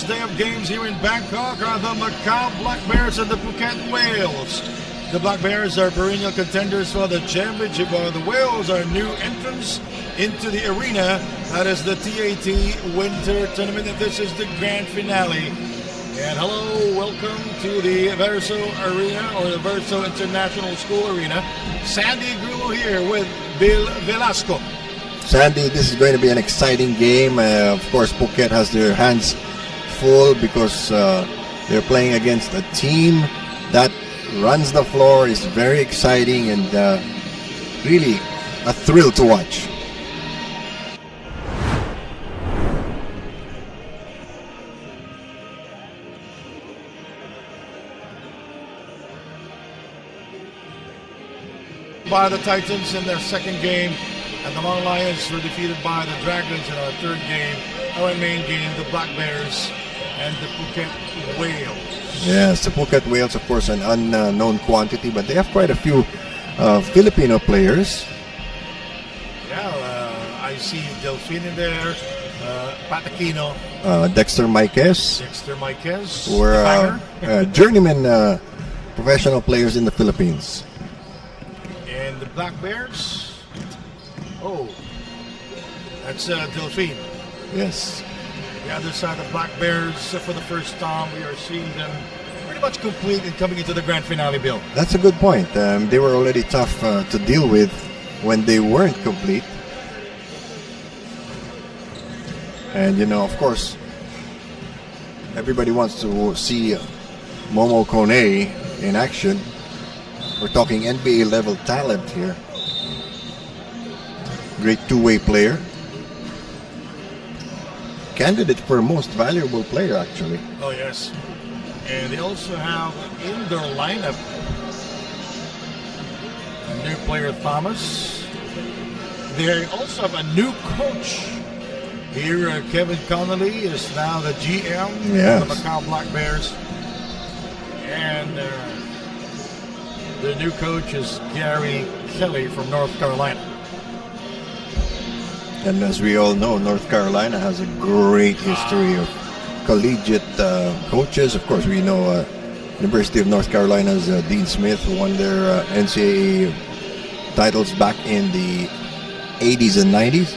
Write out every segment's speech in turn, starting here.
day of games here in Bangkok are the Macau Black Bears and the Phuket Whales. The Black Bears are perennial contenders for the championship, while the Whales are new entrants into the arena. That is the TAT Winter Tournament, and this is the grand finale. And hello, welcome to the Verso Arena, or the Verso International School Arena. Sandy Grillo here with Bill Velasco. Sandy, this is going to be an exciting game. Of course, Phuket has their hands full because they're playing against a team that runs the floor. Is very exciting and really a thrill to watch. By the Titans in their second game, and the Long Lions were defeated by the Dragons in our third game. Our main game, the Black Bears and the Phuket Whales. Yes, the Phuket Whales, of course, an unknown quantity, but they have quite a few Filipino players. Yeah, I see Delphine in there, Patakino, Dexter Marquez, were journeyman professional players in the Philippines. And the Black Bears, oh, that's Delphine. Yes. The other side of Black Bears, for the first time, we are seeing them pretty much complete and coming into the grand finale, Bill. That's a good point. They were already tough to deal with when they weren't complete. And, you know, of course, everybody wants to see Momo Kone in action. We're talking NBA level talent here. Great two-way player. Candidate for most valuable player, actually. Oh, yes. And they also have in their lineup a new player, Thomas. They also have a new coach. Here, Kevin Connolly is now the GM of the Macau Black Bears. And the new coach is Gary Kelly from North Carolina. And as we all know, North Carolina has a great history of collegiate coaches. Of course, we know University of North Carolina's Dean Smith won their NCAA titles back in the 80s and 90s.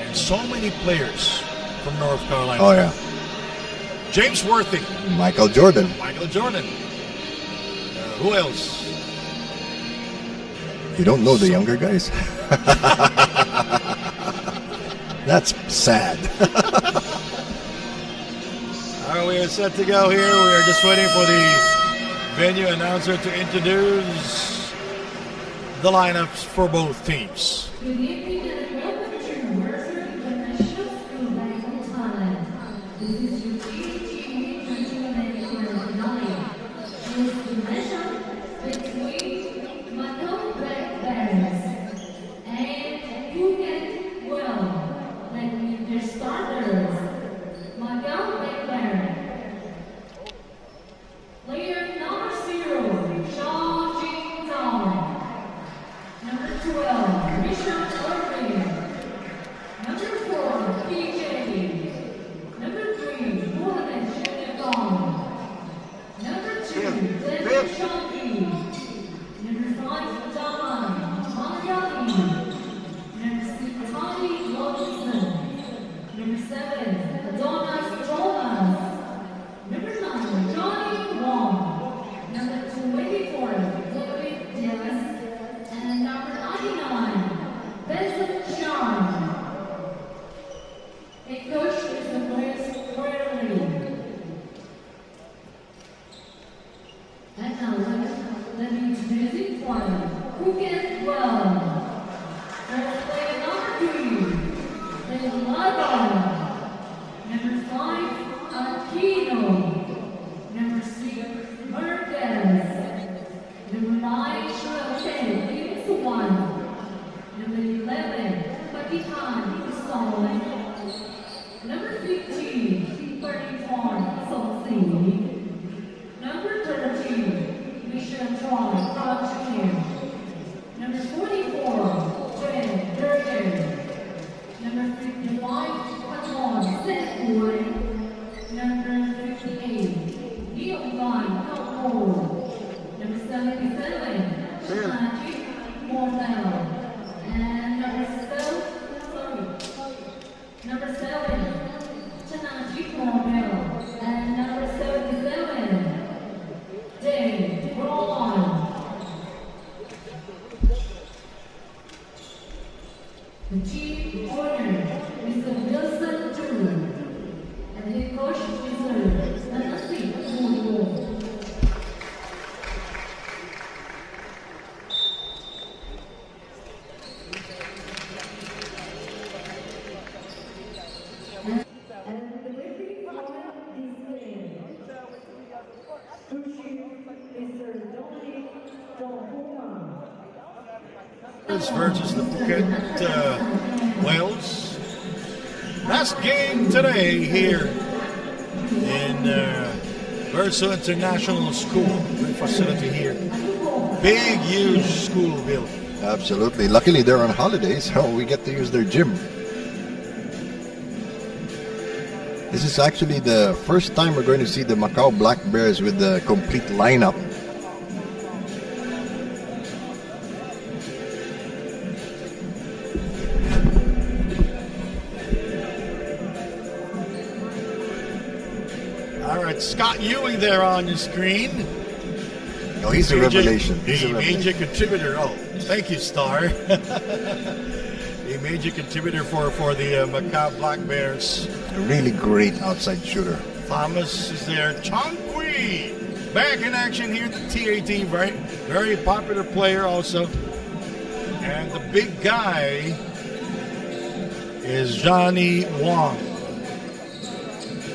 And so many players from North Carolina. Oh, yeah. James Worthy. Michael Jordan. Who else? You don't know the younger guys? That's sad. All right, we are set to go here. We are just waiting for the venue announcer to introduce the lineups for both teams. Good evening and welcome to Mercer International School Banquet Thailand. This is your TAT Tournament finale. It is the matchup between Macau Black Bears and Phuket Whales. Let me meet their starters. Macau Black Bears. Player number 0, Shaw Jing Tong. Number 12, Richard Irving. Number 4, PJ. Number 3, Mohamed Shenegong. Number 2, Glenn Shonky. Number 5, Daman Malayali. Number 6, Tommy Robinson. Number 7, Adonis Thomas. Number 9, Johnny Wong. Number 24, David Dennis. And number 99, Benson Sean. A coach is the players squarely. And now let me introduce each one. Phuket Whales. There's player number 3, player 11. Number 5, Aquino. Number 6, Merkez. Number 9, Shirley. Number 11, Pakitan Song. Number 15, 34, Song Si. Number 13, Michelle Chong, Project. Number 44, Trent Durgan. Number 55, Paton Seth. Number 77, Chanati Mormel. And number 7, Chanati Mormel. And number 77, Dave Braun. The team owner, Mr. Wilson Drew. And the coach, Mr. Nanasi Mudo. And the referee for this game, coaching Mr. Dominic Donhuma. Versus the Phuket Whales. Last game today here in Verso International School. Great facility here. Big, huge school building. Absolutely. Luckily, they're on holidays, so we get to use their gym. This is actually the first time we're going to see the Macau Black Bears with the complete lineup. All right, Scott Ewing there on your screen. Oh, he's a revelation. He's a major revelation. contributor. Oh, thank you, Star. A major contributor for the Macau Black Bears. A really great outside shooter. Thomas is there. Chong Kui back in action here at the TAT. Very, very popular player also. And the big guy is Johnny Wong.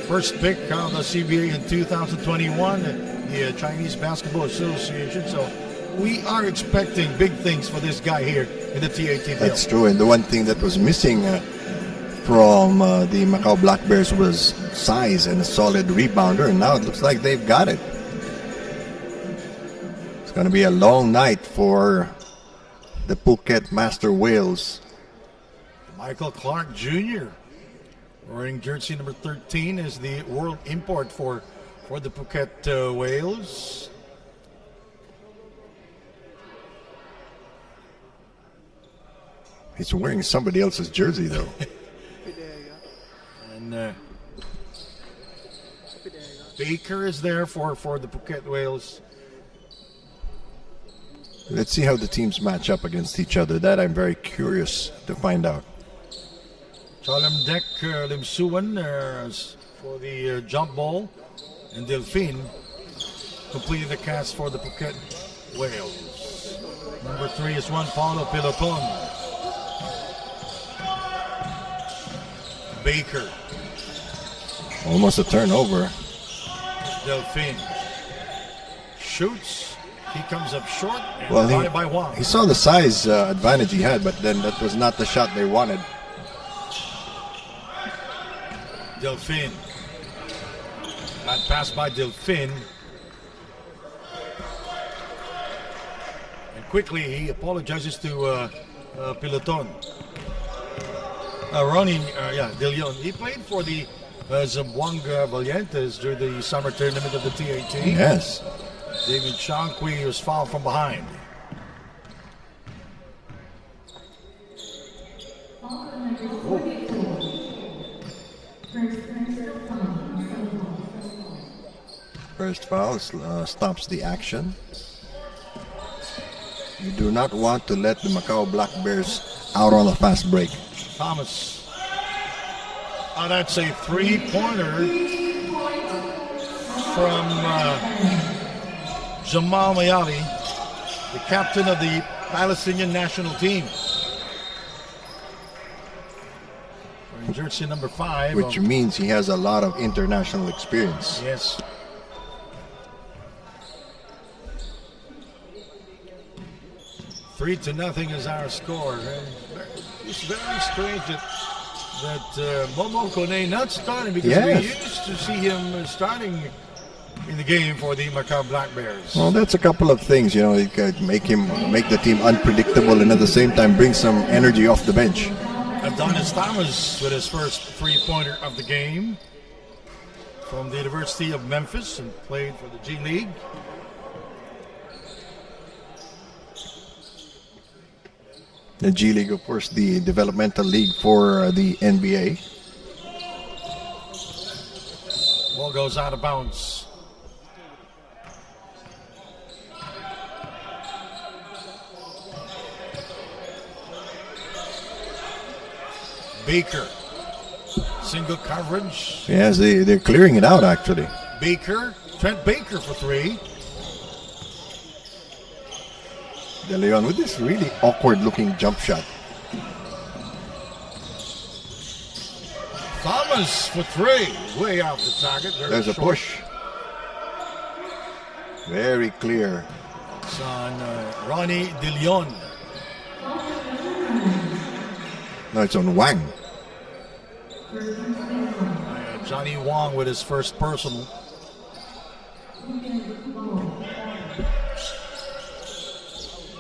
First pick of the CBA in 2021, the Chinese Basketball Association. So we are expecting big things for this guy here in the TAT. That's true. And the one thing that was missing from the Macau Black Bears was size and a solid rebounder. And now it looks like they've got it. It's going to be a long night for the Phuket Master Whales. Michael Clark Jr. wearing jersey number 13 is the world import for the Phuket Whales. He's wearing somebody else's jersey, though. And Baker is there for the Phuket Whales. Let's see how the teams match up against each other. That I'm very curious to find out. Chalem Dek Lim Suwan for the jump ball. And Delphine completing the cast for the Phuket Whales. Number 3 is Juan Paulo Piloton. Baker. Almost a turnover. Delphine shoots. He comes up short and Well, by Juan. he saw the size advantage he had, but then that was not the shot they wanted. Delphine. That pass by Delphine. And quickly he apologizes to Piloton. Ronnie, De Leon. He played for the Zamboanga Valientes during the summer tournament of the TAT. Yes. David Chong Kui was fouled from behind. First foul stops the action. You do not want to let the Macau Black Bears out on a fast break. Thomas. Oh, that's a three-pointer from Jamal Mayali, the captain of the Palestinian national team. Wearing jersey number 5. Which means he has a lot of international experience. Yes. Three to nothing is our score. And it's very strange that Momo Kone not starting, because we used to see him starting in the game for the Macau Black Bears. Well, that's a couple of things, you know. It could make the team unpredictable, and at the same time bring some energy off the bench. Adonis Thomas with his first three-pointer of the game from the University of Memphis and played for the G League. The G League, of course, the developmental league for the NBA. Ball goes out of bounds. Baker. Single coverage. Yes, they're clearing it out, actually. Baker. Trent Baker for three. De Leon with this really awkward-looking jump shot. Thomas for three. Way off the target. Very There's a short. push. Very clear. It's on Ronnie De Leon. No, it's on Wang. Johnny Wong with his first personal.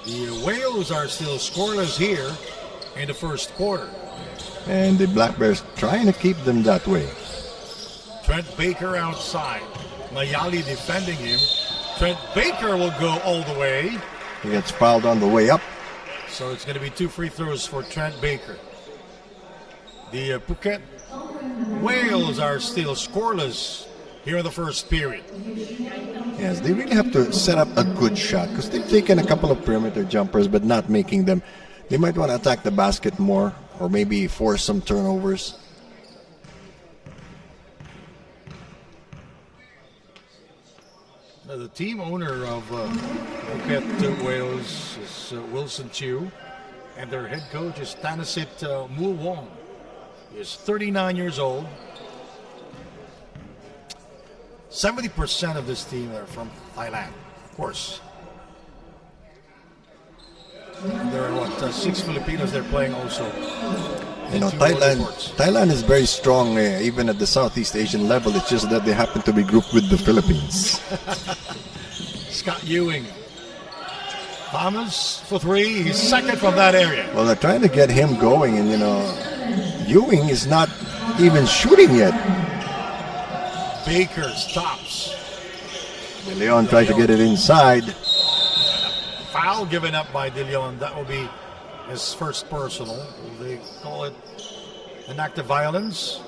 The Whales are still scoreless here in the first quarter. And the Black Bears trying to keep them that way. Trent Baker outside. Mayali defending him. Trent Baker will go all the way. He gets fouled on the way up. So it's going to be 2 free throws for Trent Baker. The Phuket Whales are still scoreless here in the first period. Yes, they really have to set up a good shot because they've taken a couple of perimeter jumpers but not making them. They might want to attack the basket more or maybe force some turnovers. Now, the team owner of Phuket Whales is Wilson Chiu, and their head coach is Thanasit Mu Wong. He is 39 years old. 70% of this team are from Thailand, of course. And there are 6 Filipinos they're playing also. You know, And 2 Thailand, imports. Thailand is very strong even at the Southeast Asian level. It's just that they happen to be grouped with the Philippines. Scott Ewing. Thomas for three. He's second from that area. Well, they're trying to get him going, and you know, Ewing is not even shooting yet. Baker stops. De Leon tried to get it inside. Foul given up by De Leon. That will be his first personal. They call it an act of violence.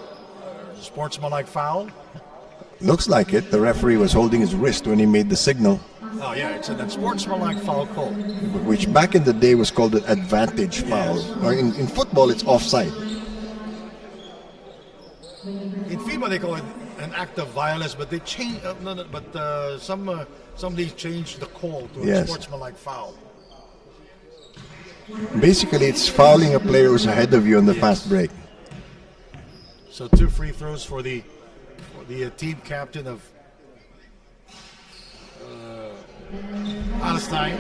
Sportsmanlike foul. Looks like it. The referee was holding his wrist when he made the signal, Oh yeah, it's an unsportsmanlike foul call. which back in the day was called an advantage foul. Yes. Or in football, it's offside. In FIBA they call it an act of violence, but they change. Somebody changed the call to a Yes. sportsmanlike foul. Basically, it's fouling a player who's ahead of you on the fast break. So 2 free throws for the team captain of Palestine.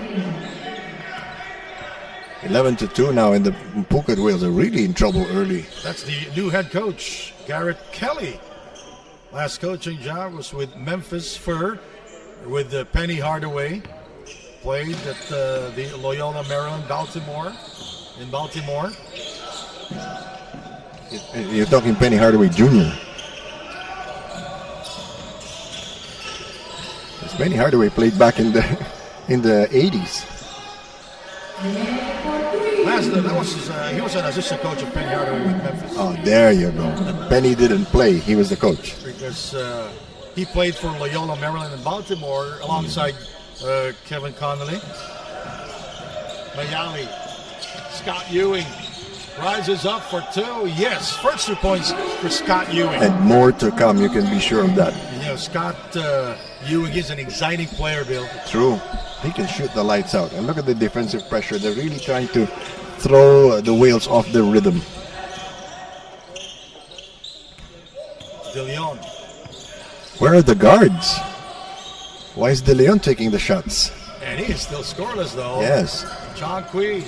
11-2 now, and the Phuket Whales are really in trouble early. That's the new head coach, Garrett Kelly. Last coaching job was with Memphis with Penny Hardaway. Played at the Loyola Maryland, in Baltimore. You're talking Penny Hardaway Jr. Yes, Penny Hardaway played back in the 80s. He was an assistant coach of Penny Hardaway with Memphis. Oh, there you go. Penny didn't play. He was the coach. Because he played for Loyola Maryland and Baltimore alongside Kevin Connolly. Mayali. Scott Ewing rises up for 2. Yes, first 2 points for Scott Ewing. And more to come, you can be sure of that. And, you know, Scott Ewing is an exciting player, Bill. True. He can shoot the lights out. And look at the defensive pressure. They're really trying to throw the Whales off their rhythm. De Leon. Where are the guards? Why is De Leon taking the shots? And he is still scoreless, though. Yes. John Quee.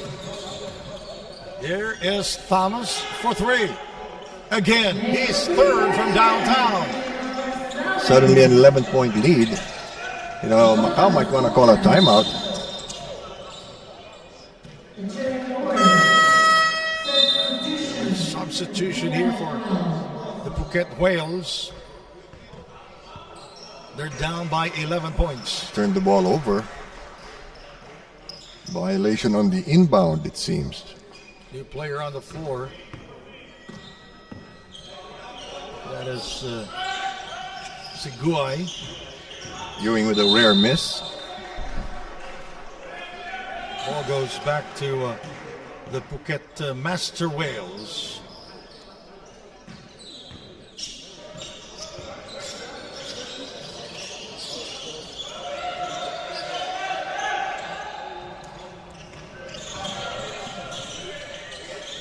Here is Thomas for 3. Again, he's third from downtown. Suddenly an 11-point lead. You know, Macau might want to call a timeout. Substitution here for the Phuket Whales. They're down by 11 points. Turned the ball over. Violation on the inbound, it seems. New player on the floor. That is Seguy. Ewing with a rare miss. Ball goes back to the Phuket Master Whales.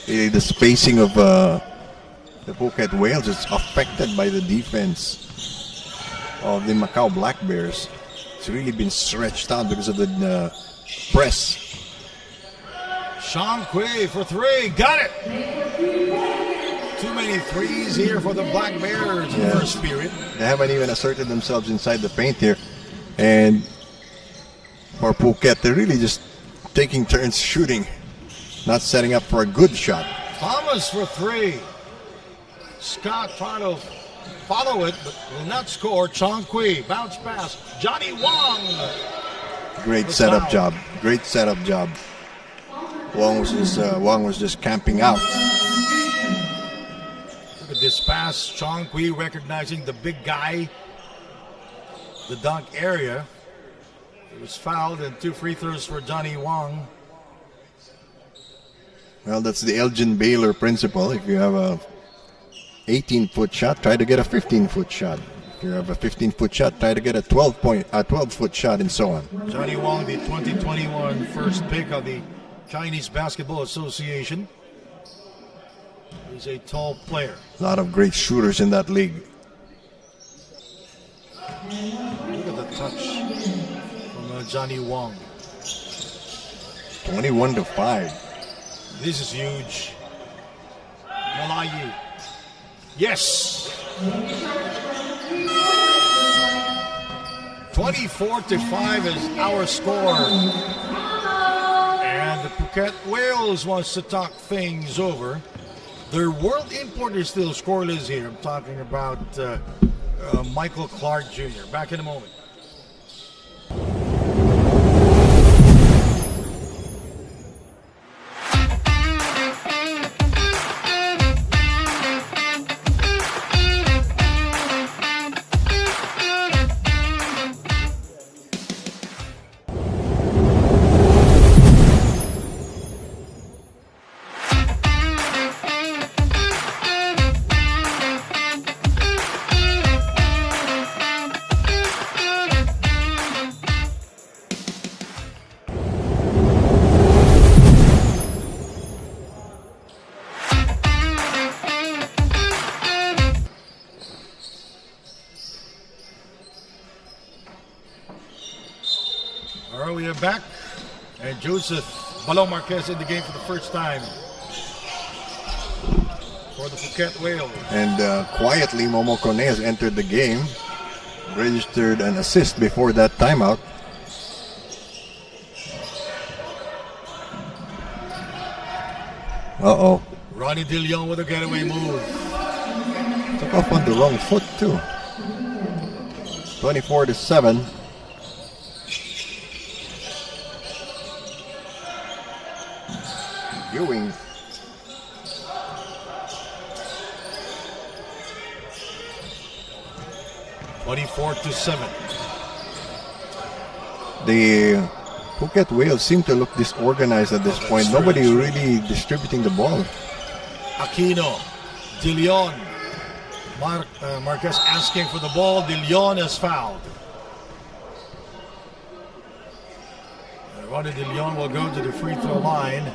The spacing of the Phuket Whales is affected by the defense of the Macau Black Bears. It's really been stretched out because of the press. Sean Kui for three. Got it! Too many threes here for the Black Bears in the first period. They haven't even asserted themselves inside the paint here. And for Phuket, they're really just taking turns shooting, not setting up for a good shot. Thomas for three. Scott trying to follow it, but will not score. Chong Kui, bounce pass. Johnny Wong. Great setup job. Great setup job. Wong was just camping out. Look at this pass. Chong Kui recognizing the big guy, the dunk area. It was fouled, and 2 free throws for Johnny Wong. Well, that's the Elgin Baylor principle. If you have a 18-foot shot, try to get a 15-foot shot. If you have a 15-foot shot, try to get a 12-foot shot, and so on. Johnny Wong, the 2021 first pick of the Chinese Basketball Association. He's a tall player. A lot of great shooters in that league. Look at the touch from Johnny Wong. 21-5. This is huge. Malayu. Yes. 24-5 is our score. And the Phuket Whales wants to talk things over. Their world import is still scoreless here. I'm talking about Michael Clark Jr. Back in a moment. All right, we are back. And Joseph Balong Marquez in the game for the first time for the Phuket Whales. And quietly, Momo Kone has entered the game. Registered an assist before that timeout. Uh-oh. Ronnie De Leon with a getaway move. Took off on the wrong foot, too. 24-7. Ewing. The Phuket Whales seem to look disorganized at this point. Nobody really distributing the ball. Aquino, De Leon. Marquez asking for the ball. De Leon is fouled. Ronnie De Leon will go to the free throw line.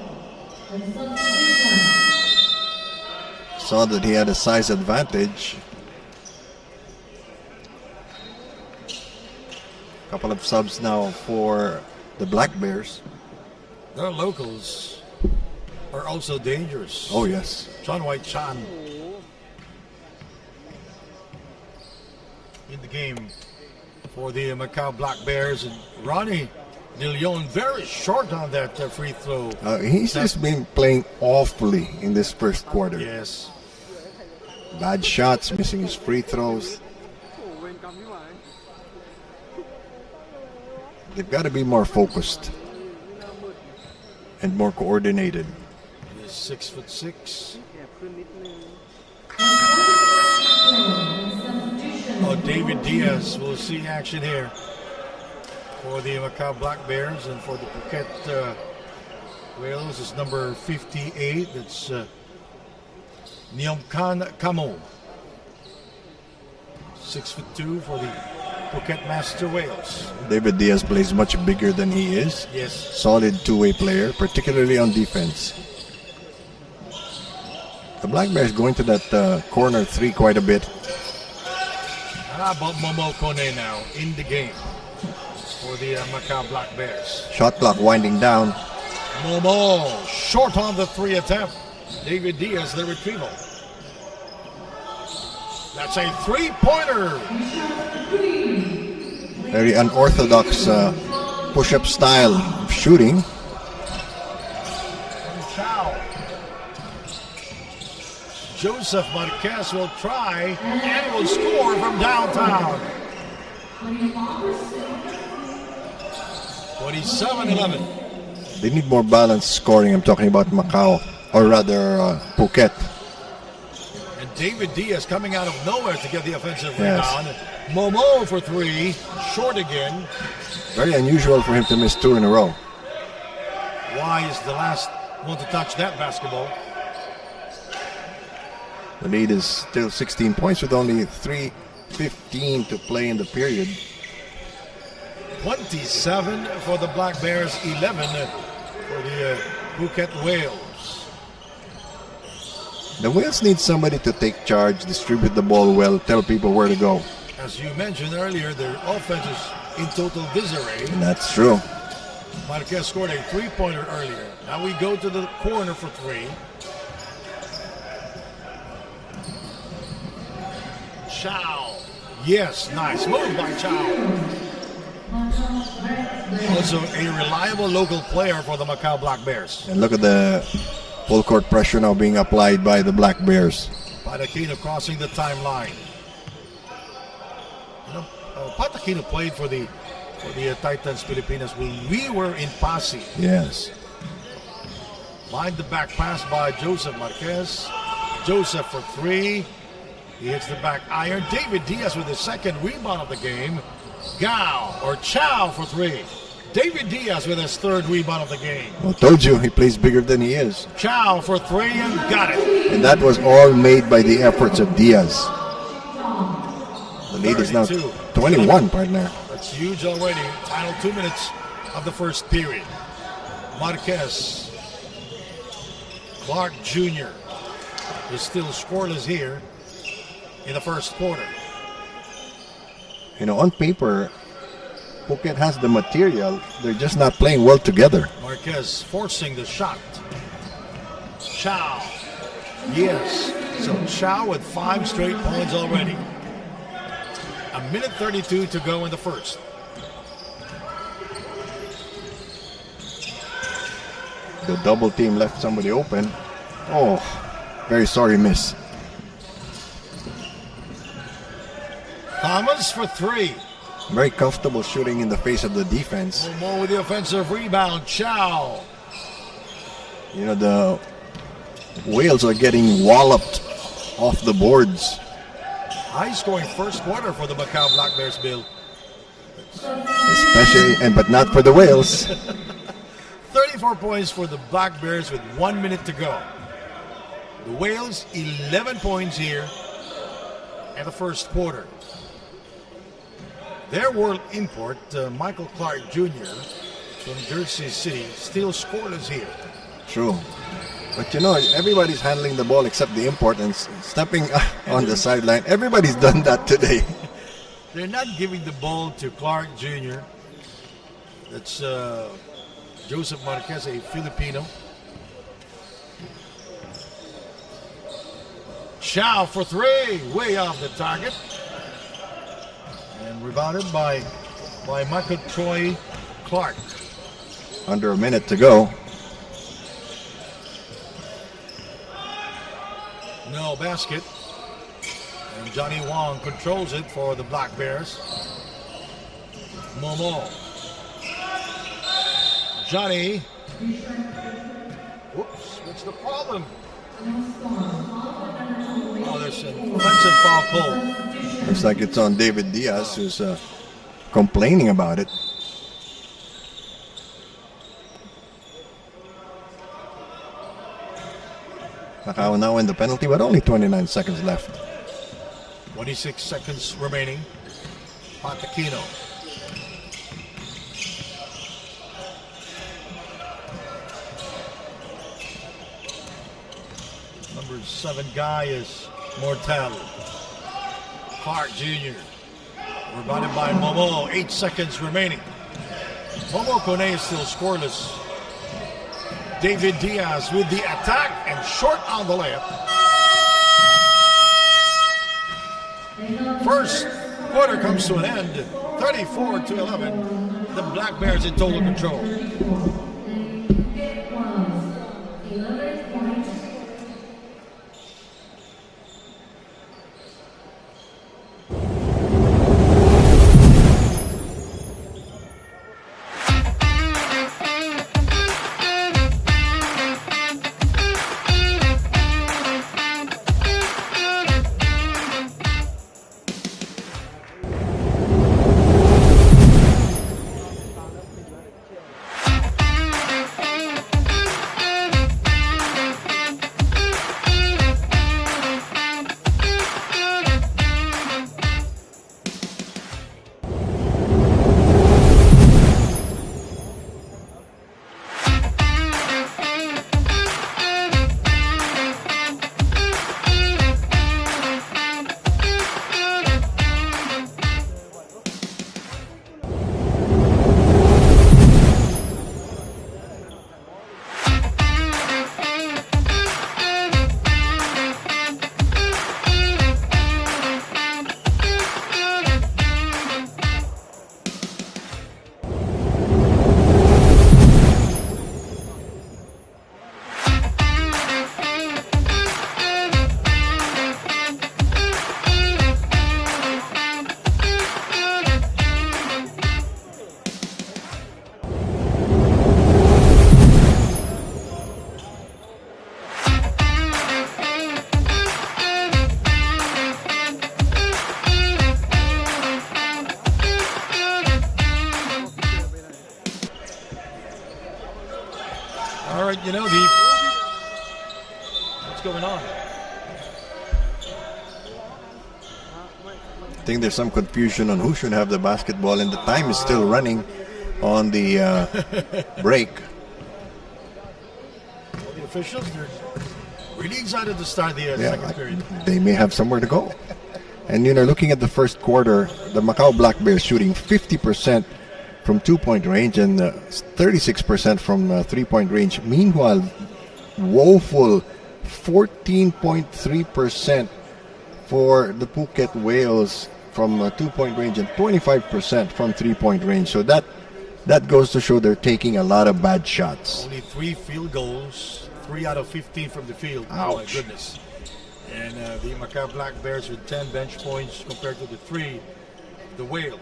Saw that he had a size advantage. Couple of subs now for the Black Bears. Their locals are also dangerous. Oh, yes. John White Chan in the game for the Macau Black Bears. And Ronnie De Leon very short on that free throw. He's just been playing awfully in this first quarter. Yes. Bad shots, missing his free throws. they've got to be more focused and more coordinated. He is 6'6". Oh, David Diaz will see action here for the Macau Black Bears, and for the Phuket Whales is number 58. It's Nyomkan Kamo. 6'2" for the Phuket Master Whales. David Diaz plays much bigger than he is. Yes. Solid two-way player, particularly on defense. The Black Bears going to that corner three quite a bit. How about Momo Kone now in the game for the Macau Black Bears? Shot clock winding down. Momo short on the three attempt. David Diaz the retrieval. That's a three-pointer. Very unorthodox push-up style of shooting. Chow. Joseph Marquez will try and will score from downtown. 27-11. They need more balanced scoring. I'm talking about Macau, or rather Phuket. And David Diaz coming out of nowhere to get the offensive Yes. rebound. Momo for three, short again. Very unusual for him to miss two in a row. Why is the last one to touch that basketball? The lead is still 16 points with only 3:15 to play in the period. 27 for the Black Bears, 11 for the Phuket Whales. The Whales need somebody to take charge, distribute the ball well, tell people where to go. As you mentioned earlier, their offense is in total disarray. And that's true. Marquez scored a three-pointer earlier. Now we go to the corner for three. Chow. Yes, nice move by Chow. Also a reliable local player for the Macau Black Bears. And look at the full court pressure now being applied by the Black Bears. Patakino crossing the timeline. You know, Patakino played for the Titans Pilipinas when we were in Pasig. Yes. Mind the back pass by Joseph Marquez. Joseph for three. He hits the back iron. David Diaz with his second rebound of the game. Chow for three. David Diaz with his third rebound of the game. Well, told you, he plays bigger than he is. Chow for three and got it. And that was all made by the efforts of Diaz. The lead is now 21, partner. That's huge already. Final 2 minutes of the first period. Marquez. Clark Jr. is still scoreless here in the first quarter. You know, on paper, Phuket has the material. They're just not playing well together. Marquez forcing the shot. Chow. Yes. So Chow with 5 straight points already. A minute 32 to go in the first. The double team left somebody open. Oh, very sorry miss. Thomas for three. Very comfortable shooting in the face of the defense. More with the offensive rebound. Chow. You know, the Whales are getting walloped off the boards. High scoring first quarter for the Macau Black Bears, Bill. Especially, but not for the Whales. 34 points for the Black Bears with 1 minute to go. The Whales, 11 points here in the first quarter. Their world import, Michael Clark Jr. from Jersey City, still scoreless here. True. But you know, everybody's handling the ball except the import and stepping on the sideline. Everybody's done that today. They're not giving the ball to Clark Jr. That's Joseph Marquez, a Filipino. Chow for three, way off the target. And rebounded by Michael Troy Clark. Under a minute to go. No basket. And Johnny Wong controls it for the Black Bears. Momo. Johnny. Whoops, what's the problem? Oh, there's an offensive foul call. Looks like it's on David Diaz, who's complaining about it. Macau now in the penalty, but only 29 seconds left. 26 seconds remaining. Patakino. Number 7 guy is Mortal. Clark Jr. Rebounded by Momo. 8 seconds remaining. Momo Kone is still scoreless. David Diaz with the attack and short on the layup. First quarter comes to an end. 34-11. The Black Bears in total control. All right, you know, Deep. What's going on? I think there's some confusion on who should have the basketball, and the time is still running on the break. Well, the officials, they're really excited to start the second period. They may have somewhere to go. And you know, looking at the first quarter, the Macau Black Bears shooting 50% from 2-point range and 36% from 3-point range. Meanwhile, woeful 14.3% for the Phuket Whales from 2-point range and 25% from 3-point range. So that goes to show they're taking a lot of bad shots. Only 3 field goals, 3 out of 15 from the field. Ouch. Oh my goodness. And the Macau Black Bears with 10 bench points compared to the 3, the Whales.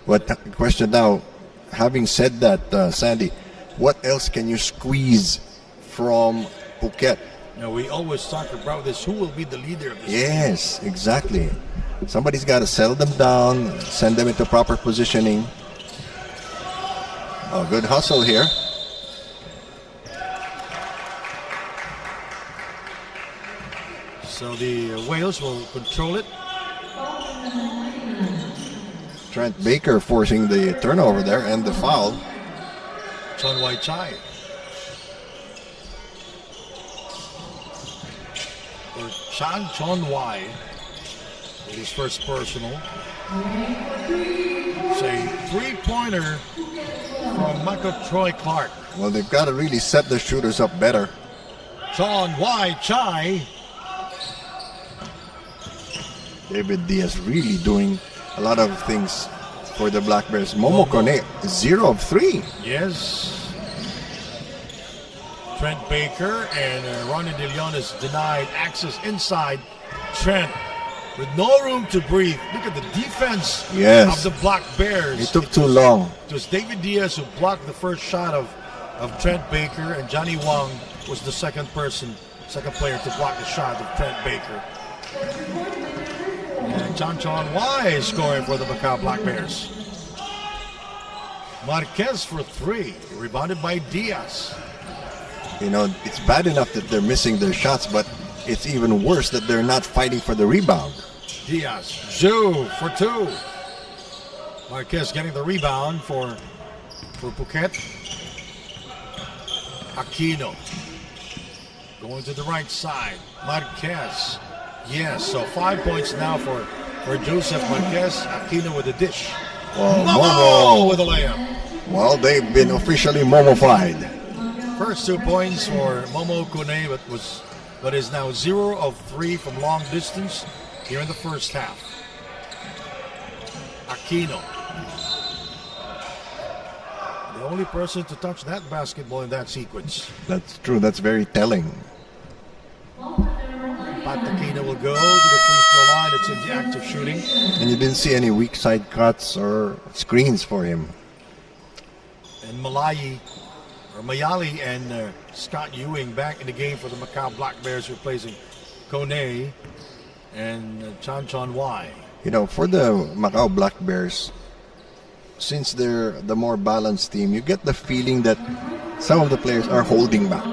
But the question now, having said that, Sandy, what else can you squeeze from Phuket? Now, we always talk about this. Who will be the leader of this Yes, exactly. Somebody's got to settle them down, send them into proper positioning. Oh, good hustle here. So the Whales will control it. Trent Baker forcing the turnover there and the foul. Chon Wai Chai. Or Chon Wai. With his first personal. It's a 3-pointer from Michael Troy Clark. Well, they've got to really set the shooters up better. Chon Wai Chai. David Diaz really doing a lot of things for the Black Bears. Momo Kone, 0 of 3. Yes. Trent Baker and Ronnie De Leon is denied access inside. Trent with no room to breathe. Look at the defense Yes. of the Black Bears. It took too long. It was David Diaz who blocked the first shot of Trent Baker, and Johnny Wong was the second player to block the shot of Trent Baker. And Chan Wai is scoring for the Macau Black Bears. Marquez for three, rebounded by Diaz. You know, it's bad enough that they're missing their shots, but it's even worse that they're not fighting for the rebound. Diaz, Zhu for two. Marquez getting the rebound for Phuket. Aquino going to the right side. Marquez. Yes, so 5 points now for Joseph Marquez. Aquino with a dish. Momo with a layup. Well, they've been officially momofied. First 2 points for Momo Kone, but is now 0 of 3 from long distance here in the first half. Aquino. The only person to touch that basketball in that sequence. That's true. That's very telling. Pat Aquino will go to the free throw line. It's in the act of shooting. And you didn't see any weak side cuts or screens for him. And Mayali and Scott Ewing back in the game for the Macau Black Bears, replacing Kone and Chan Wai. You know, for the Macau Black Bears, since they're the more balanced team, you get the feeling that some of the players are holding back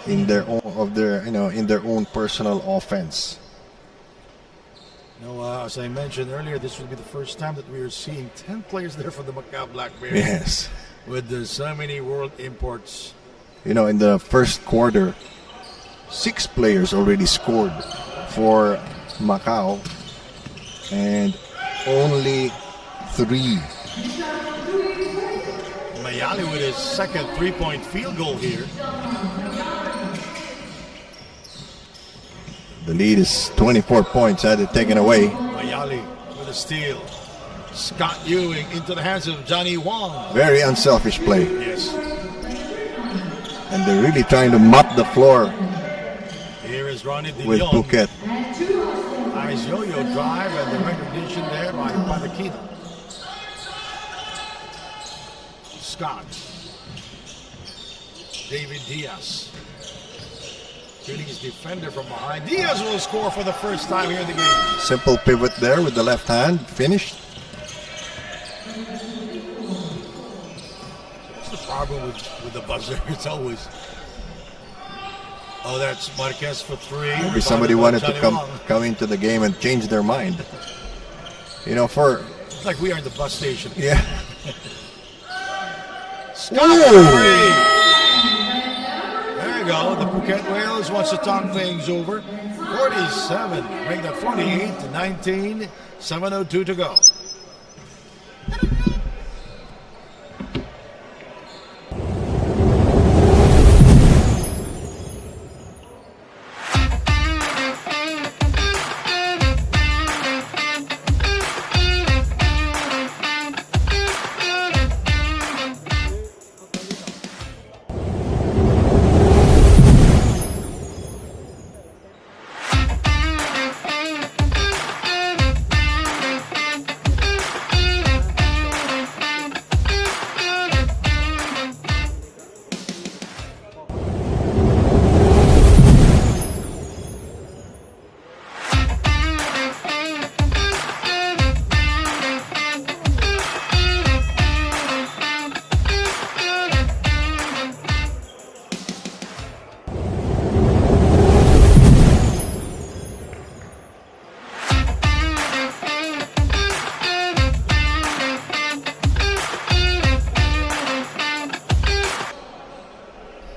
in their own personal offense. As I mentioned earlier, this will be the first time that we are seeing 10 players there for the Macau Black Bears. Yes. With so many world imports. You know, in the first quarter, 6 players already scored for Macau, and only 3. Mayali with his second 3-point field goal here. The lead is 24 points. Had it taken away. Mayali with a steal. Scott Ewing into the hands of Johnny Wong. Very unselfish play. Yes. And they're really trying to mop the floor Here is Ronnie De with Leon. Phuket. Nice yo-yo drive and the recognition there by Aquino. Scott. David Diaz. Shooting his defender from behind. Diaz will score for the first time here in the game. Simple pivot there with the left hand. Finished. What's the problem with the buzzer? It's always... Oh, that's Marquez for 3. Maybe somebody wanted to come into the game and change their mind. You know, for... It's like we are in the bus station. Yeah. Scott for 3. There you go. The Phuket Whales wants to talk things over. 47. Make that 48-19. 7:02 to go.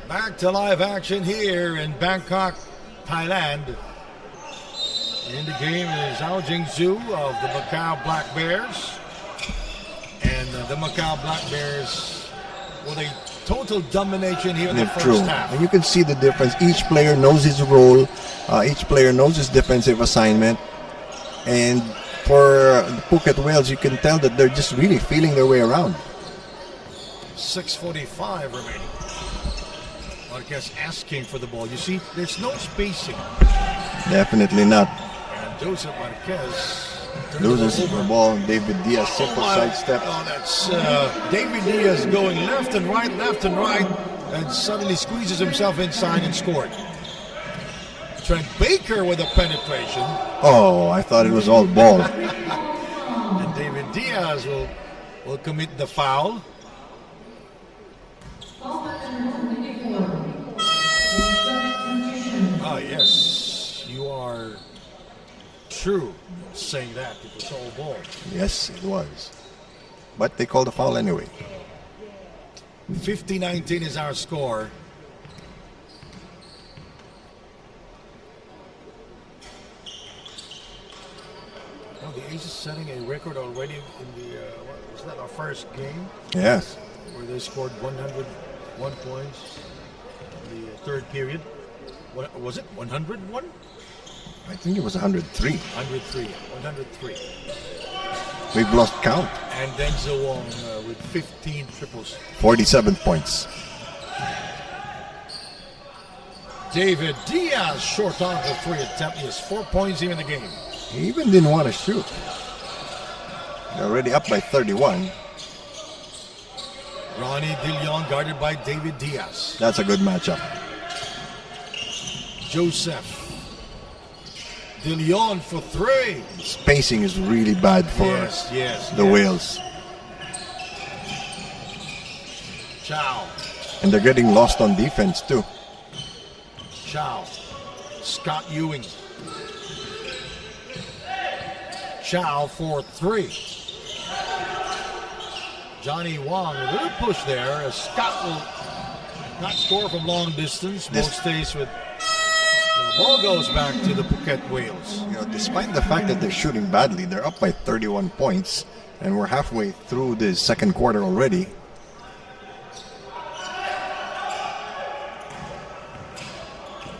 Back to live action here in Bangkok, Thailand. In the game is Ao Jing-Zhu of the Macau Black Bears. And the Macau Black Bears with a total domination here in the first half. And you can see the difference. Each player knows his role. Each player knows his defensive assignment. And for the Phuket Whales, you can tell that they're just really feeling their way around. 6:45 remaining. Marquez asking for the ball. You see, there's no spacing. Definitely not. And Joseph Marquez Loses the ball. David Diaz simple sidestep. Oh, that's David Diaz going left and right, and suddenly squeezes himself inside and scored. Trent Baker with a penetration. Oh, I thought it was all ball. And David Diaz will commit the foul. Ah, yes, you are true saying that. It was all ball. Yes, it was. But they called a foul anyway. 50-19 is our score. Oh, the Ace is setting a record already in the, was that our first game? Yes. Where they scored 101 points in the third period. What was it? 101? I think it was 103. 103. We've lost count. And Denzel Wong with 15 triples. 47 points. David Diaz short on the three attempt. He has 4 points here in the game. He even didn't want to shoot. They're already up by 31. Ronnie DeLeon guarded by David Diaz. That's a good matchup. Joseph DeLeon for three. Spacing is really bad for the Whales. Chow. And they're getting lost on defense too. Chow. Scott Ewing. Chow for three. Johnny Wong, a little push there as Scott will not score from long distance. Mo stays with. The ball goes back to the Phuket Whales. You know, despite the fact that they're shooting badly, they're up by 31 points, and we're halfway through the second quarter already.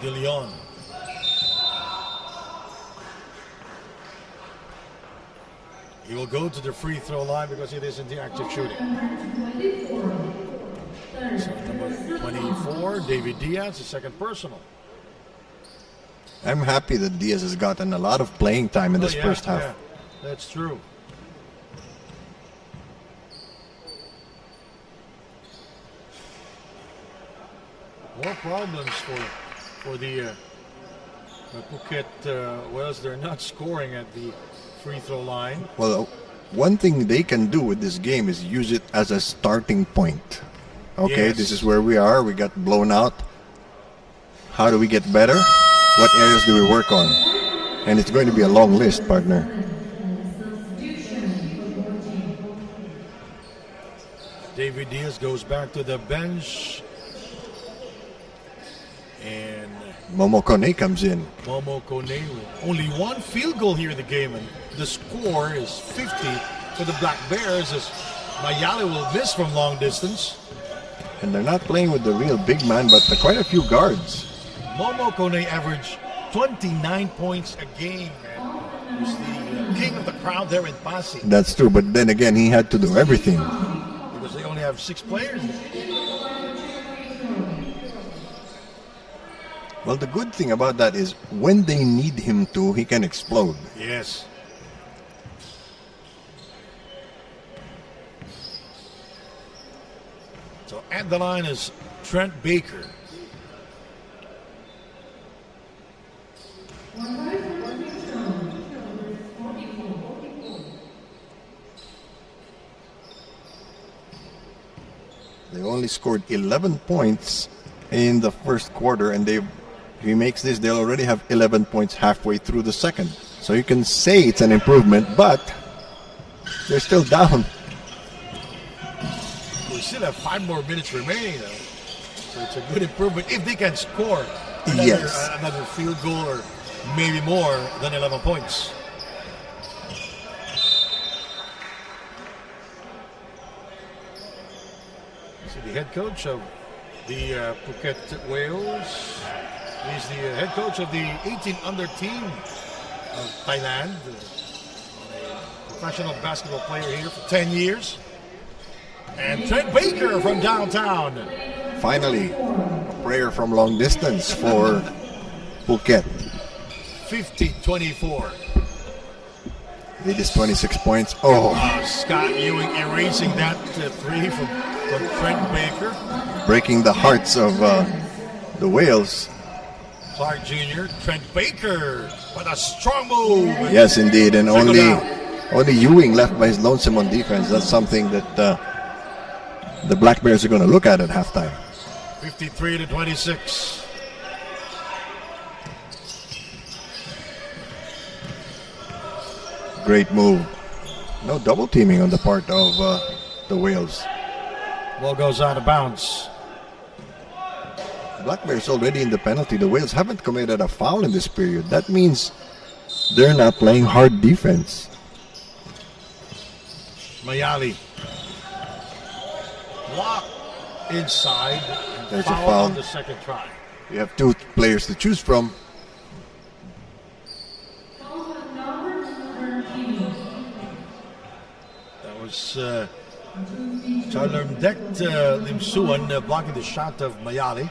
DeLeon. He will go to the free throw line because it isn't the active shooting. So number 24, David Diaz, the second personal. I'm happy that Diaz has gotten a lot of playing time in this first half. Yeah, that's true. More problems for the Phuket Whales. They're not scoring at the free throw line. Well, one thing they can do with this game is use it as a starting point. Okay, Yes. this is where we are. We got blown out. How do we get better? What areas do we work on? And it's going to be a long list, partner. David Diaz goes back to the bench. And Momo Kone comes in. Momo Kone with only one field goal here in the game. And the score is 50 for the Black Bears as Mayale will miss from long distance. And they're not playing with the real big man, but quite a few guards. Momo Kone averaged 29 points a game and was the king of the crowd there in Pasig. That's true, but then again, he had to do everything. Because they only have 6 players. Well, the good thing about that is when they need him to, he can explode. Yes. So at the line is Trent Baker. They only scored 11 points in the first quarter, and if he makes this, they'll already have 11 points halfway through the second. So you can say it's an improvement, but they're still down. We still have 5 more minutes remaining, though. So it's a good improvement if they can score another field goal or maybe more than 11 points. So the head coach of the Phuket Whales, he's the head coach of the 18 under team of Thailand, a professional basketball player here for 10 years. And Trent Baker from downtown. Finally, a prayer from long distance for Phuket. 50-24. It is 26 points. Oh, Scott Ewing erasing that three from Trent Baker. breaking the hearts of the Wales. Clark Jr., Trent Baker with a strong move. Yes, indeed, and Trickle only down. Ewing left by his lonesome on defense. That's something that the Black Bears are going to look at halftime. 53-26. Great move. No double teaming on the part of the Wales. Ball goes out of bounds. Black Bears already in the penalty. The Wales haven't committed a foul in this period. That means they're not playing hard defense. Mayali. Block inside. There's a Foul foul. on the second try. You have two players to choose from. That was Charlermdekt Limsuan blocking the shot of Mayali.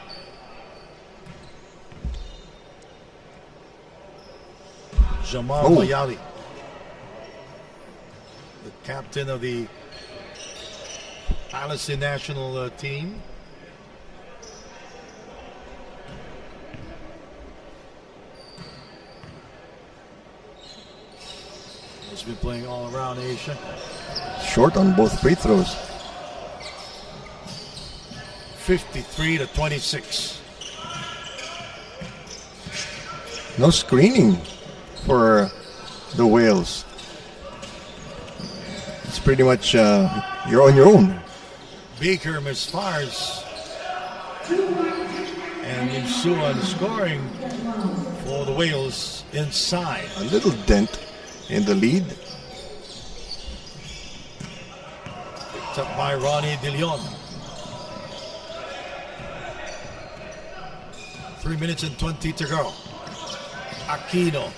Jamal Oh. Mayali, the captain of the Palestine national team. He's been playing all around Asia. Short on both free throws. 53-26. No screening for the Wales. It's pretty much you're on your own. Baker misfires. And Limsuan scoring for the Wales inside. A little dent in the lead. Picked up by Ronnie De Leon. 3 minutes and 20 to go. Aquino.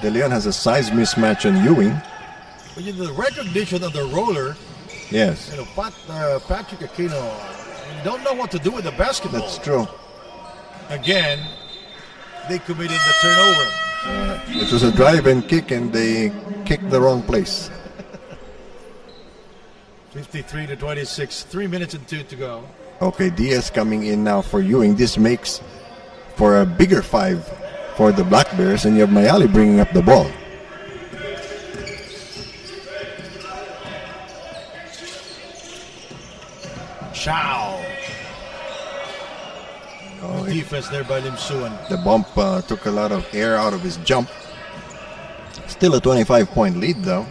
De Leon has a size mismatch on Ewing. But you know, the recognition of the roller, Yes, you know, Patrick Aquino, you don't know what to do with the basketball. that's true. Again, they committed the turnover. It was a drive and kick, and they kicked the wrong place. 53-26, 3 minutes and 2 to go. Okay, Diaz coming in now for Ewing. This makes for a bigger 5 for the Black Bears, and you have Mayali bringing up the ball. Chow. Oh, Defense there by Limsuan. the bump took a lot of air out of his jump. Still a 25-point lead, though.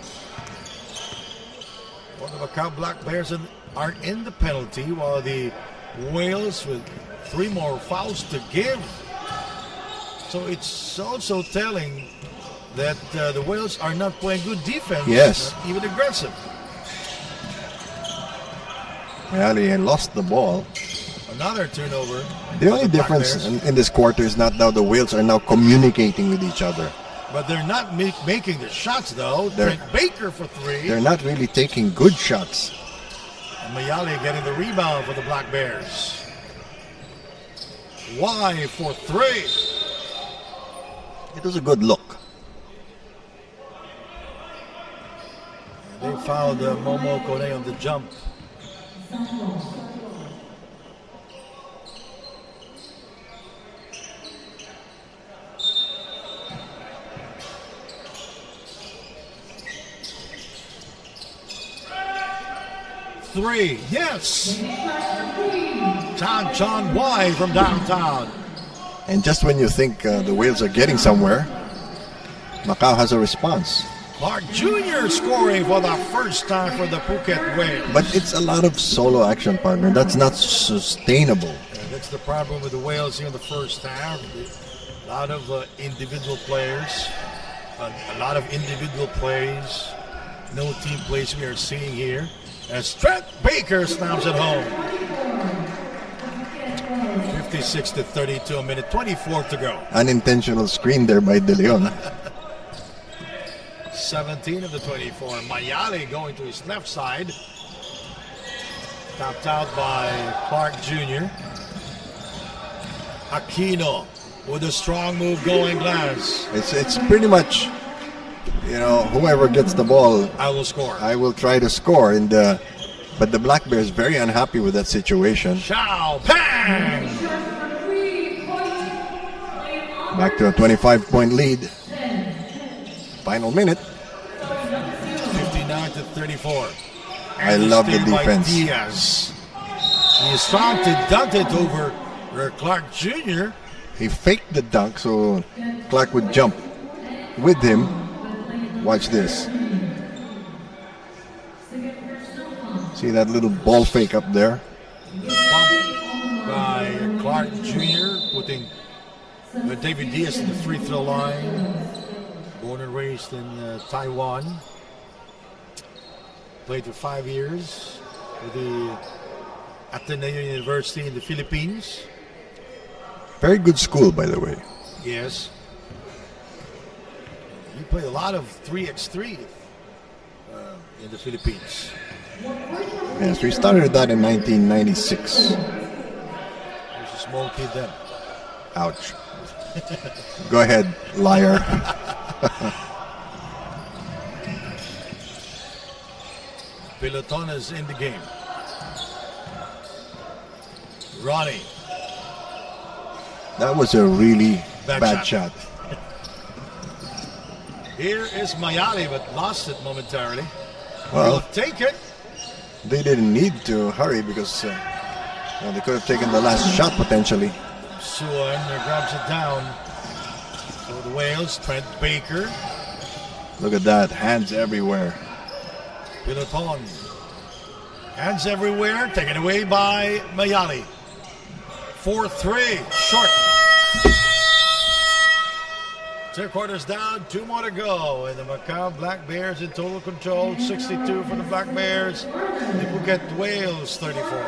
Well, the Macau Black Bears are in the penalty, while the Wales with 3 more fouls to give. So it's also telling that the Wales are not playing good defense. Yes. Not even aggressive. Mayali lost the ball. Another turnover. The only for Black difference Bears. in this quarter is not now the Wales are now communicating with each other. But they're not making the shots, though. They're- Trent Baker for 3. They're not really taking good shots. And Mayali getting the rebound for the Black Bears. Y for 3. It was a good look. They fouled Momo Kone on the jump. Three, yes! John Y from downtown. And just when you think the Wales are getting somewhere, Macau has a response. Clark Jr. scoring for the first time for the Phuket Whales. But it's a lot of solo action, partner. That's not sustainable. And that's the problem with the Wales here in the first half. A lot of individual players, a lot of individual plays. No team plays we are seeing here. As Trent Baker snaps it home. 56-32, a minute 24 to go. Unintentional screen there by De Leon. 17 of the 24. Mayali going to his left side. Tapped out by Clark Jr. Aquino with a strong move going, Glass. It's pretty much, whoever gets the ball, I will score. I will try to score. But the Black Bears very unhappy with that situation. Chow Pang! Back to a 25-point lead. Final minute. 59-34. I love the Steal by defense. Diaz. He is trying to dunk it over Clark Jr. He faked the dunk so Clark would jump with him. Watch this. See that little ball fake up there? Bumped by Clark Jr. putting David Diaz in the free throw line. Born and raised in Taiwan. Played for 5 years with the Ateneo University in the Philippines. Very good school, by the way. Yes. He played a lot of 3x3 in the Philippines. Yes, we started that in 1996. He was a small kid then. Ouch. Go ahead, liar. Peloton is in the game. Ronnie. That was a really Bad bad shot. shot. Here is Mayali, but lost it momentarily. Well, Will take it. they didn't need to hurry because they could have taken the last shot potentially. Suan grabs it down. So the Wales, Trent Baker. Look at that, hands everywhere. Peloton. Hands everywhere, taken away by Mayali. 4-3, short. 2 quarters down, 2 more to go. And the Macau Black Bears in total control. 62 for the Black Bears. The Phuket Whales, 34.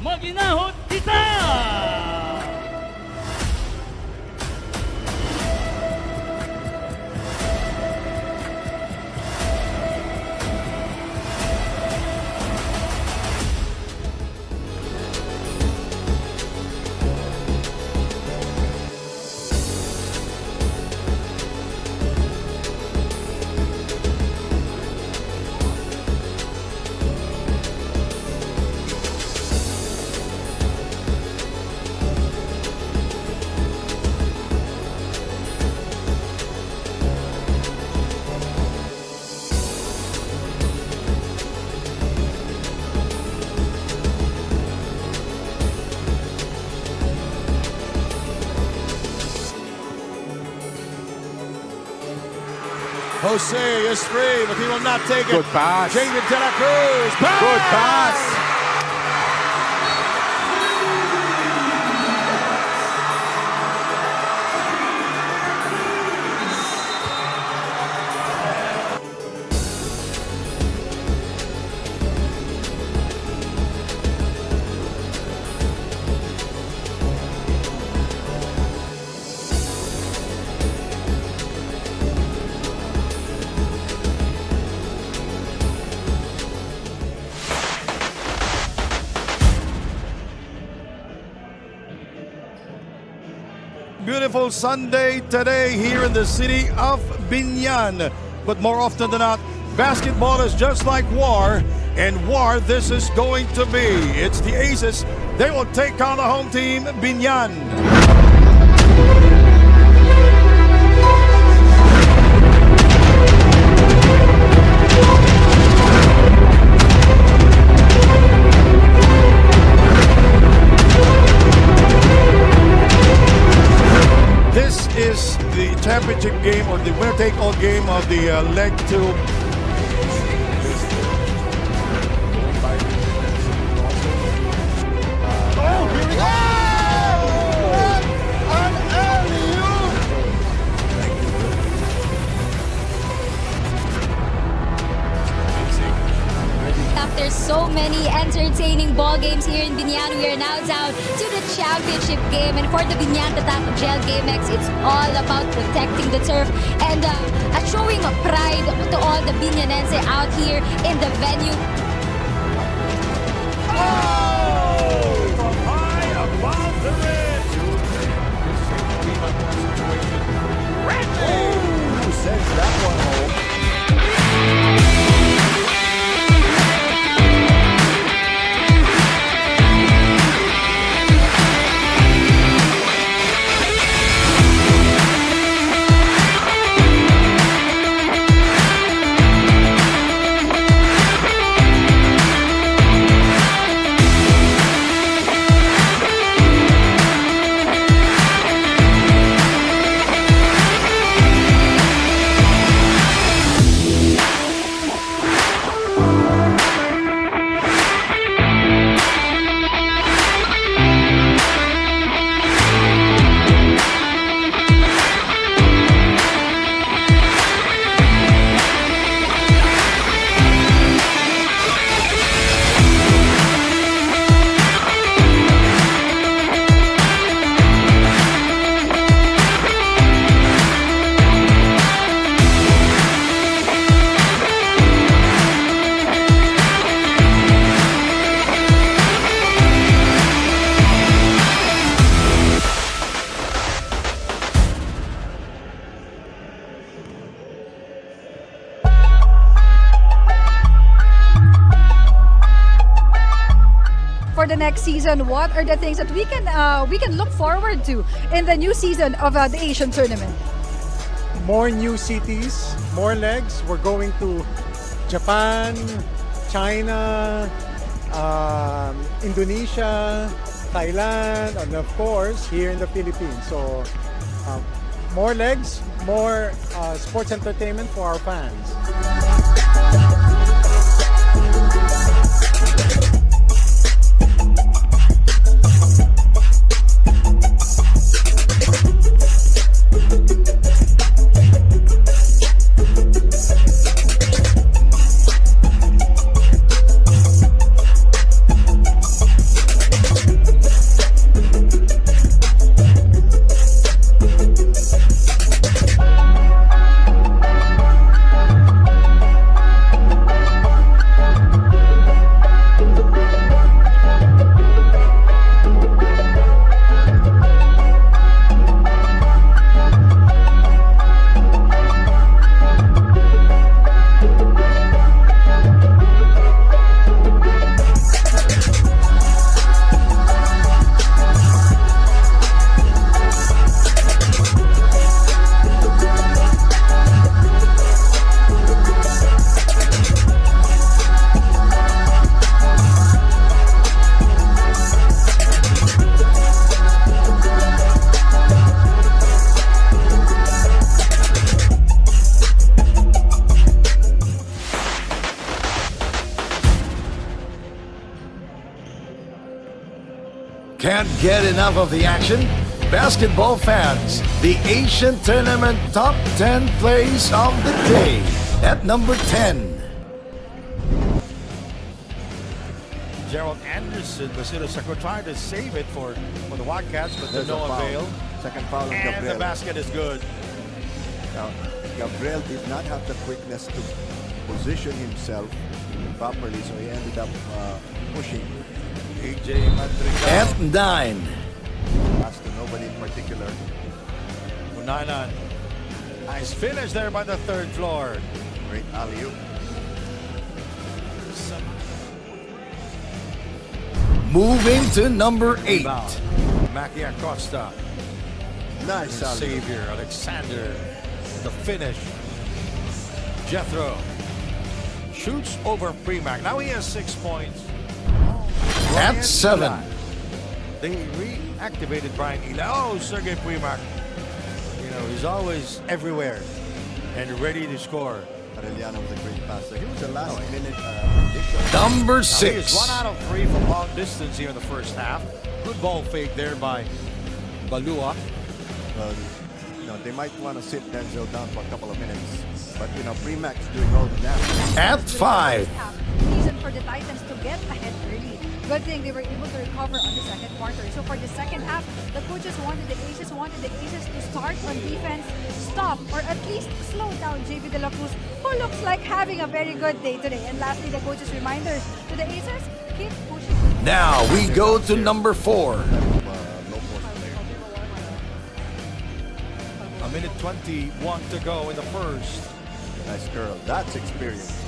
Maginahon kita! Jose is free, but he will not take it. Good pass. David De La Cruz. Good pass. Beautiful Sunday today here in the city of Binyan. But more often than not, basketball is just like war. and war this is going to be. It's the Aces. They will take on the home team, Binyan. This is the championship game, or the winner-take-all game of the leg 2. After so many entertaining ball games here in Binyan, we are now down to the championship game. And for the Binyan Tatak Gel GameX, it's all about protecting the turf and showing pride to all the Binyanense out here in the venue. From high above the ridge. Who sends that one home? For the next season, what are the things that we can look forward to in the new season of the Asian Tournament? More new cities, more legs. We're going to Japan, China, Indonesia, Thailand, and of course here in the Philippines. So more legs, more sports entertainment for our fans. Can't get enough of the action? Basketball fans, the Asian Tournament Top 10 Plays of the Day. At number 10. Gerald Anderson, Basilo Sacco tried to save it for the Wildcats, but to There's no a foul. avail. Second foul on And Gabriel. the basket is good. Now, Gabriel did not have the quickness to position himself properly, so he ended up pushing AJ Madrigal. At 9. pass to nobody in particular. Unanan. Nice finish there by the third floor. Great alley-oop. Moving to number 8. Rebound. Mackie Acosta. Nice, And Xavier Alexander. The finish. Jethro shoots over Premac. Now he has 6 points. At Brian 7. Eli. They reactivated Brian Eli. Oh, Sergey Premac. You know, he's always everywhere and ready to score. Arellano was a great passer. He was a last minute addition. Number Now, he is 6. 1 out of 3 from long distance here in the first half. Good ball fake there by Balua. They might want to sit Denzel down for a couple of minutes. But, Premax doing all the damage. At 5. Reason for the Titans to get ahead early. Good thing they were able to recover on the second quarter. So for the second half, the coaches wanted the Aces to start on defense, stop, or at least slow down JV De La Cruz, who looks like having a very good day today. And lastly, the coaches' reminders to the Aces, keep pushing. Now we go to number 4. A minute 21 to go in the first. Nice girl. That's experience.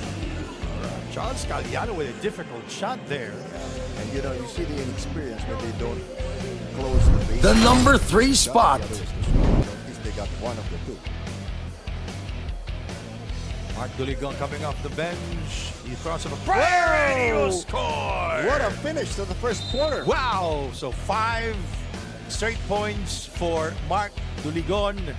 John Scaliano with a difficult shot there. And you see the inexperience when they don't close the base. The number 3 spot. At least they got one of the two. Mark Duligon coming off the bench. He throws up a prayer and he will score. What a finish to the first quarter. Wow! So 5 straight points for Mark Duligon.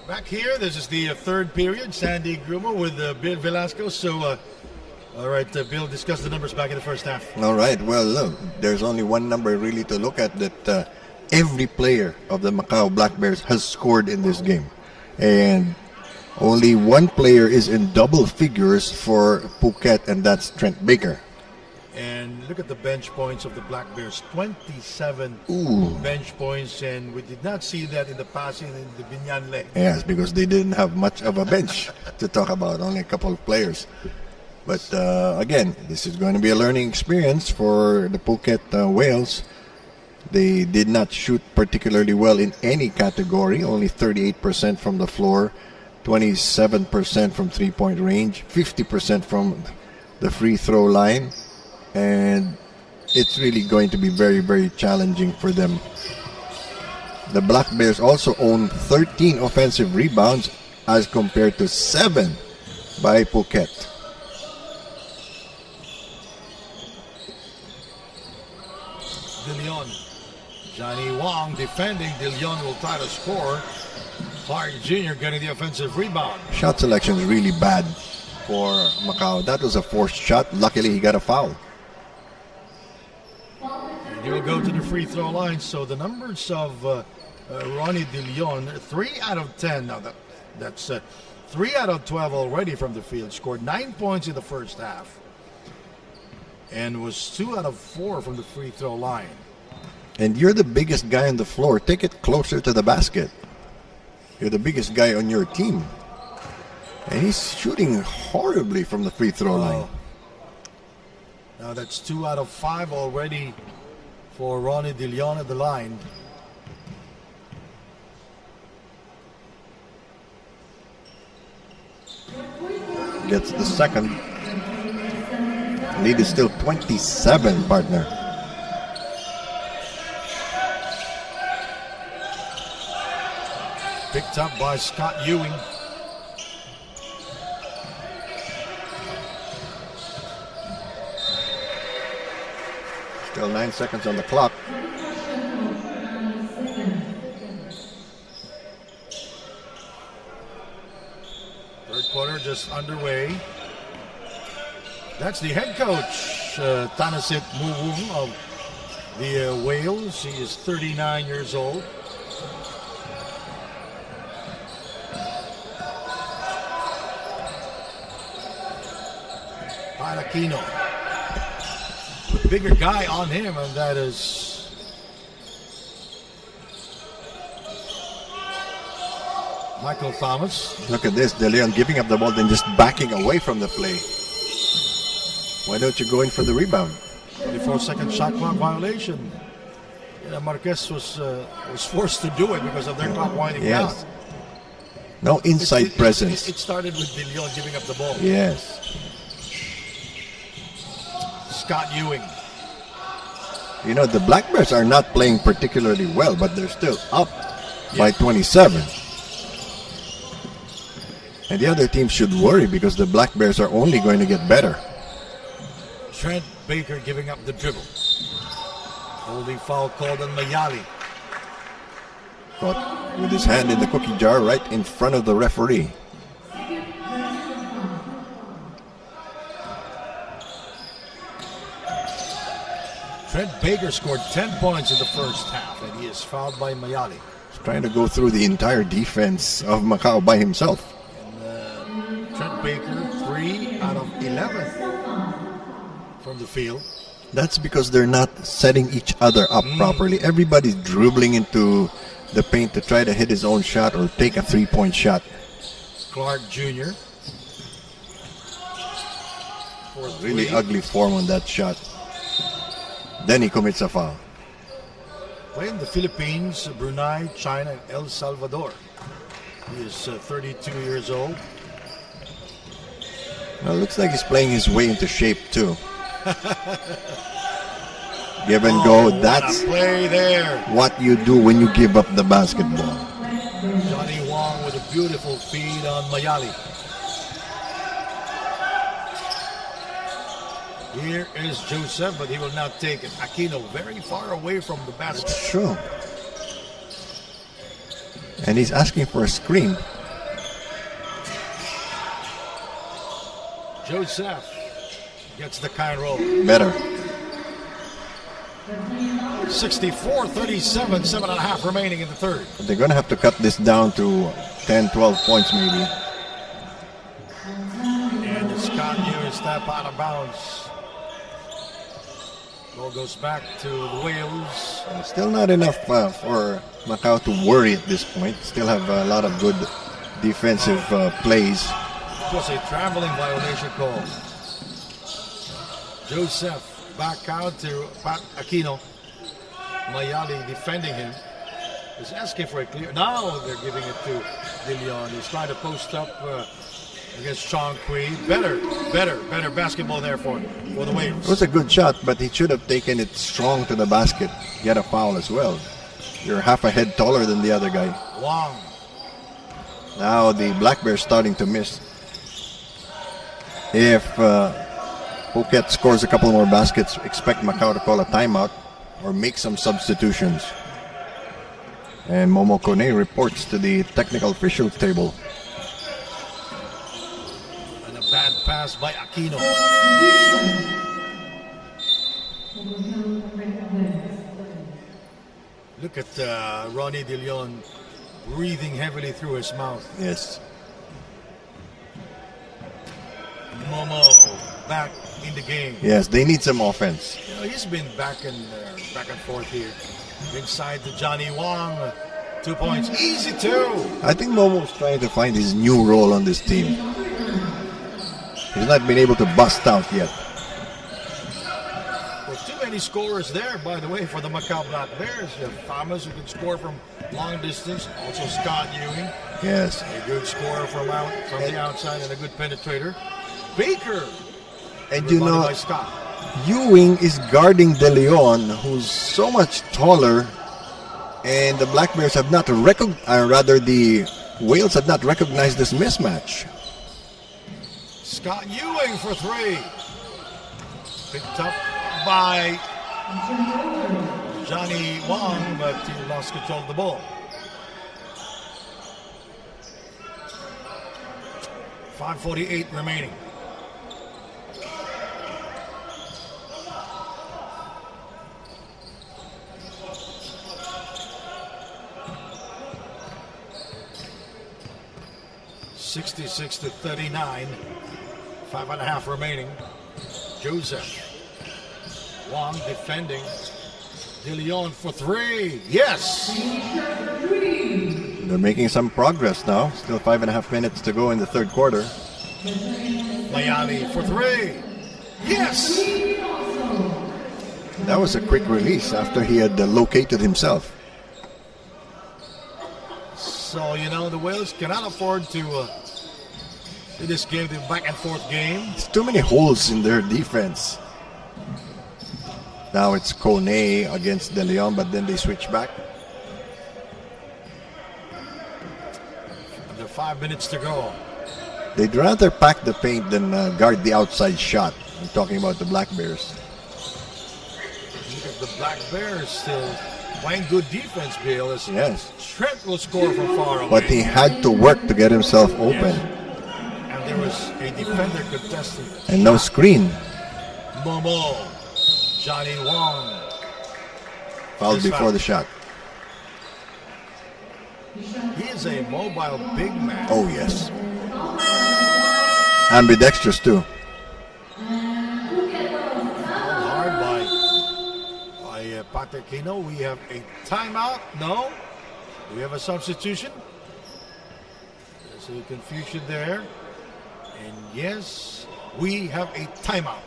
Back here, this is the third period. Sandy Grumo with Bill Velasco. So, all right, Bill, discuss the numbers back in the first half. All right. Well, look, there's only one number really to look at, that every player of the Macau Black Bears has scored in this game. And only one player is in double figures for Phuket, and that's Trent Baker. And look at the bench points of the Black Bears. 27 bench points, and we did not see that in the passing in the Binyan leg. Yes, because they didn't have much of a bench to talk about, only a couple of players. But again, this is going to be a learning experience for the Phuket Whales. They did not shoot particularly well in any category, only 38% from the floor, 27% from three-point range, 50% from the free throw line. And it's really going to be very, very challenging for them. The Black Bears also own 13 offensive rebounds as compared to 7 by Phuket. De Leon. Johnny Wong defending. De Leon will try to score. Clark Jr. getting the offensive rebound. Shot selection is really bad for Macau. That was a forced shot. Luckily, he got a foul. He will go to the free throw line. So the numbers of Ronnie De Leon, 3 out of 10. Now that's 3 out of 12 already from the field. Scored 9 points in the first half. And was 2 out of 4 from the free throw line. And you're the biggest guy on the floor. Take it closer to the basket. You're the biggest guy on your team. And he's shooting horribly from the free throw line. Now that's 2 out of 5 already for Ronnie De Leon at the line. Gets the second. Lead is still 27, partner. Picked up by Scott Ewing. Still 9 seconds on the clock. Third quarter just underway. That's the head coach, Tanasit Muwung of the Whales. He is 39 years old. Aquino. The bigger guy on him, and that is Michael Thomas. Look at this. De Leon giving up the ball, then just backing away from the play. Why don't you go in for the rebound? 24-second shot clock violation. Marquez was forced to do it because of their clock winding down. No inside presence. It started with De Leon giving up the ball. Yes. Scott Ewing. You know, the Black Bears are not playing particularly well, but they're still up by 27. And the other team should worry because the Black Bears are only going to get better. Trent Baker giving up the dribble. Holding foul called on Mayali. Caught with his hand in the cookie jar right in front of the referee. Trent Baker scored 10 points in the first half, and he is fouled by Mayali. He's trying to go through the entire defense of Macau by himself. And Trent Baker, 3 out of 11 from the field. That's because they're not setting each other up properly. Everybody's dribbling into the paint to try to hit his own shot or take a three-point shot. Clark Jr. Really ugly form on that shot. Then he commits a foul. Playing the Philippines, Brunei, China, and El Salvador. He is 32 years old. Well, looks like he's playing his way into shape too. Give and go. That's play there. what you do when you give up the basketball. Johnny Wong with a beautiful feed on Mayali. Here is Joseph, but he will not take it. Aquino very far away from the basket. It's true. And he's asking for a screen. Joseph gets the kind roll. Better. 64-37, 7.5 remaining in the third. They're going to have to cut this down to 10, 12 points maybe. And Scott Ewing step out of bounds. Ball goes back to the Wales. Still not enough for Macau to worry at this point. Still have a lot of good defensive plays. It was a traveling violation call. Joseph back out to Pat Aquino. Mayali defending him. Is asking for a clear. Now they're giving it to De Leon. He's trying to post up against Sean Kui. Better basketball there for the Wales. It was a good shot, but he should have taken it strong to the basket. Get a foul as well. You're half a head taller than the other guy. Wong. Now the Black Bears starting to miss. If Phuket scores a couple more baskets, expect Macau to call a timeout or make some substitutions. And Momo Kone reports to the technical officials table. And a bad pass by Aquino. Look at Ronnie De Leon breathing heavily through his mouth. Yes. Momo back in the game. Yes, they need some offense. You know, he's been back and forth here. Inside to Johnny Wong. 2 points. Easy two. I think Momo's trying to find his new role on this team. He's not been able to bust out yet. Well, too many scorers there, by the way, for the Macau Black Bears. You have Thomas, who can score from long distance. Also Scott Ewing. Yes. A good scorer from the outside and a good penetrator. Baker. And you know, by Scott. Ewing is guarding De Leon, who's so much taller, and the Black Bears have not the Wales have not recognized this mismatch. Scott Ewing for three. Picked up by Johnny Wong, but he lost control of the ball. 5:48 remaining. (66-39). 5.5 remaining. Joseph. Wong defending. De Leon for three. Yes! They're making some progress now. Still 5.5 minutes to go in the third quarter. Mayali for three. Yes! That was a quick release after he had located himself. So, the Wales cannot afford to do this game, the back and forth game. There's too many holes in their defense. Now it's Kone against De Leon, but then they switch back. Under 5 minutes to go. They'd rather pack the paint than guard the outside shot. I'm talking about the Black Bears. Look at the Black Bears still playing good defense, Bill. As Yes. Trent will score from far away. But he had to work to get himself open. Yes. And there was a defender contesting. And no screen. Momo. Johnny Wong. Fouled Just before foul. the shot. He is a mobile big man. Oh, yes. Ambidextrous, too. Hard by Paterkino. We have a timeout. No. We have a substitution. There's a confusion there. And yes, we have a timeout.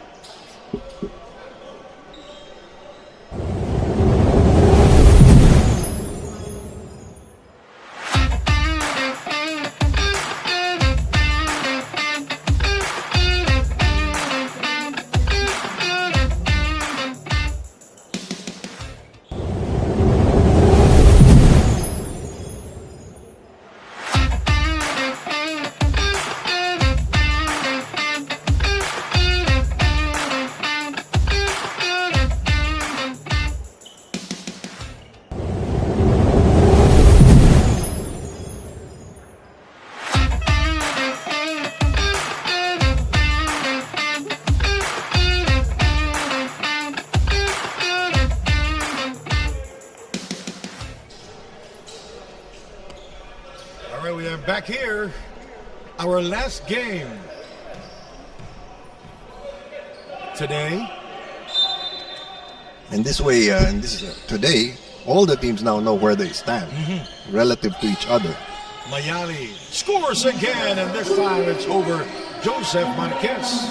All right, we are back here. Our last game today. And this way, today, all the teams now know where they stand relative to each other. Mayali scores again, and this time it's over Joseph Marquez.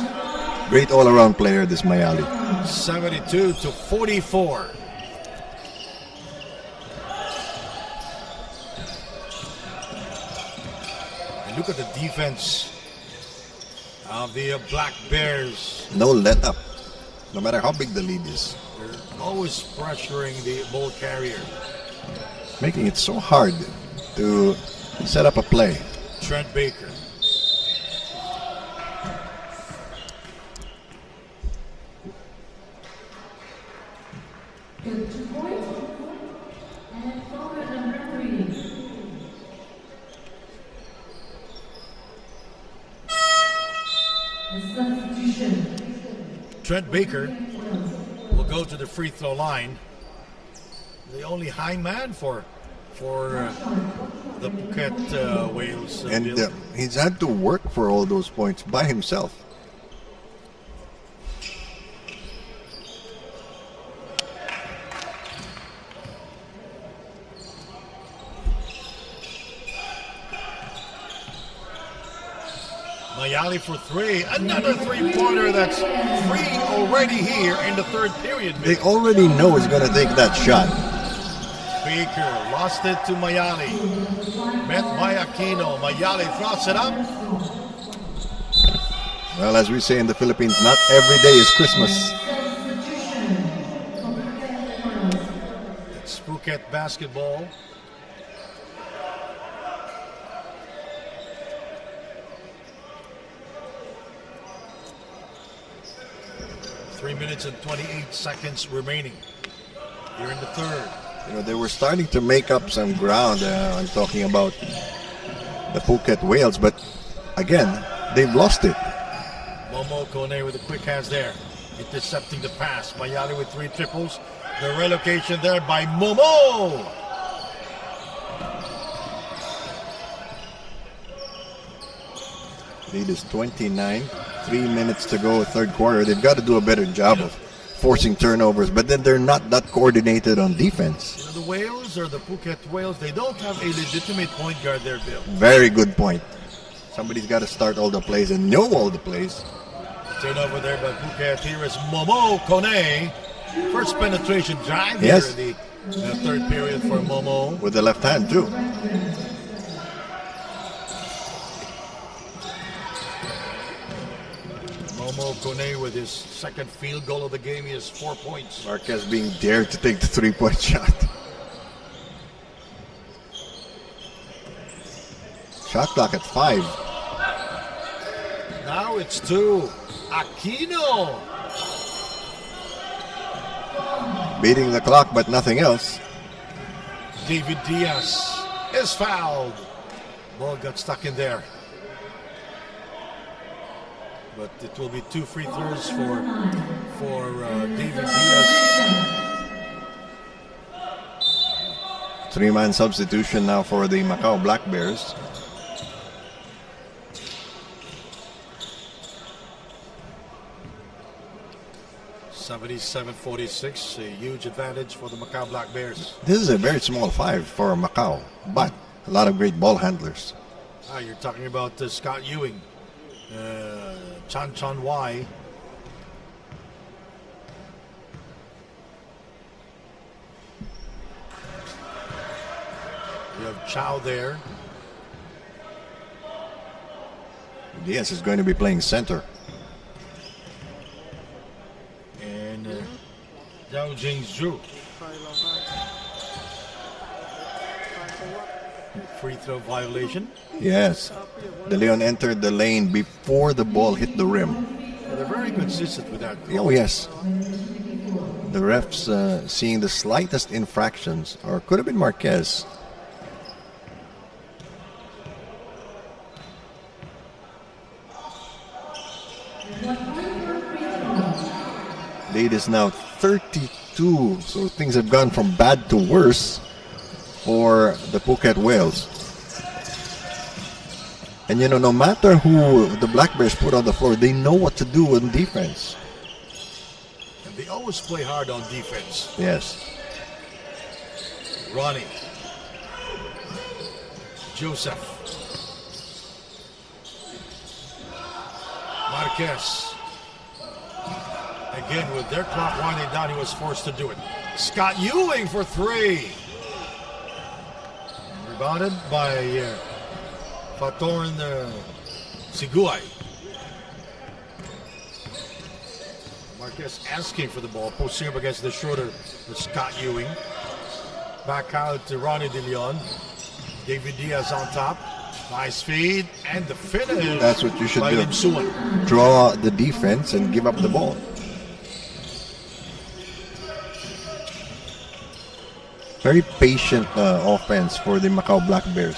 Great all-around player, this Mayali. 72-44. And look at the defense of the Black Bears. No let up, no matter how big the lead is. They're always pressuring the ball carrier. Making it so hard to set up a play. Trent Baker. Good 2 points. And forward number 3. The substitution. Trent Baker will go to the free throw line. The only high man for the Phuket Wales. And Bill. he's had to work for all those points by himself. Mayali for three. Another three-pointer. That's three already here in the third period. They already know he's going to take that shot. Baker lost it to Mayali. Met by Aquino. Mayali throws it up. Well, as we say in the Philippines, not every day is Christmas. It's Phuket basketball. Three minutes and 28 seconds remaining here in the third. You know, they were starting to make up some ground. I'm talking about the Phuket Whales, but again, they've lost it. Momo Kone with the quick hands there. Intercepting the pass. Mayali with three triples. The relocation there by Momo. Lead is 29. 3 minutes to go, third quarter. They've got to do a better job of forcing turnovers, but then they're not that coordinated on defense. You know, the Wales or the Phuket Wales, they don't have a legitimate point guard there, Bill. Very good point. Somebody's got to start all the plays and know all the plays. Turnover there by Phuket. Here is Momo Kone. First penetration drive Yes. here in the third period for Momo. With the left hand, too. Joe Kone with his second field goal of the game. He has 4 points. Marquez being dared to take the 3-point shot. Shot clock at 5. Now it's 2. Aquino. Beating the clock, but nothing else. David Diaz is fouled. Ball got stuck in there. But it will be 2 free throws for David Diaz. 3-man substitution now for the Macau Black Bears. (77-46), a huge advantage for the Macau Black Bears. This is a very small 5 for Macau, but a lot of great ball handlers. You're talking about Scott Ewing, Chan Chan Wai. You have Chow there. Diaz is going to be playing center. And Zhao Jingzhu. Free throw violation. Yes. De Leon entered the lane before the ball hit the rim. They're very consistent with that. Oh, yes. The refs seeing the slightest infractions, or could have been Marquez. Lead is now 32, so things have gone from bad to worse for the Phuket Whales. And no matter who the Black Bears put on the floor, they know what to do on defense. And they always play hard on defense. Yes. Ronnie. Joseph. Marquez. Again, with their clock winding down, he was forced to do it. Scott Ewing for 3. Rebounded by Fatorn Siguay. Marquez asking for the ball, posting up against the shoulder of Scott Ewing. Back out to Ronnie De Leon. David Diaz on top. Nice feed and the finish. That's what you should by do. Lim Suan. Draw the defense and give up the ball. Very patient offense for the Macau Black Bears.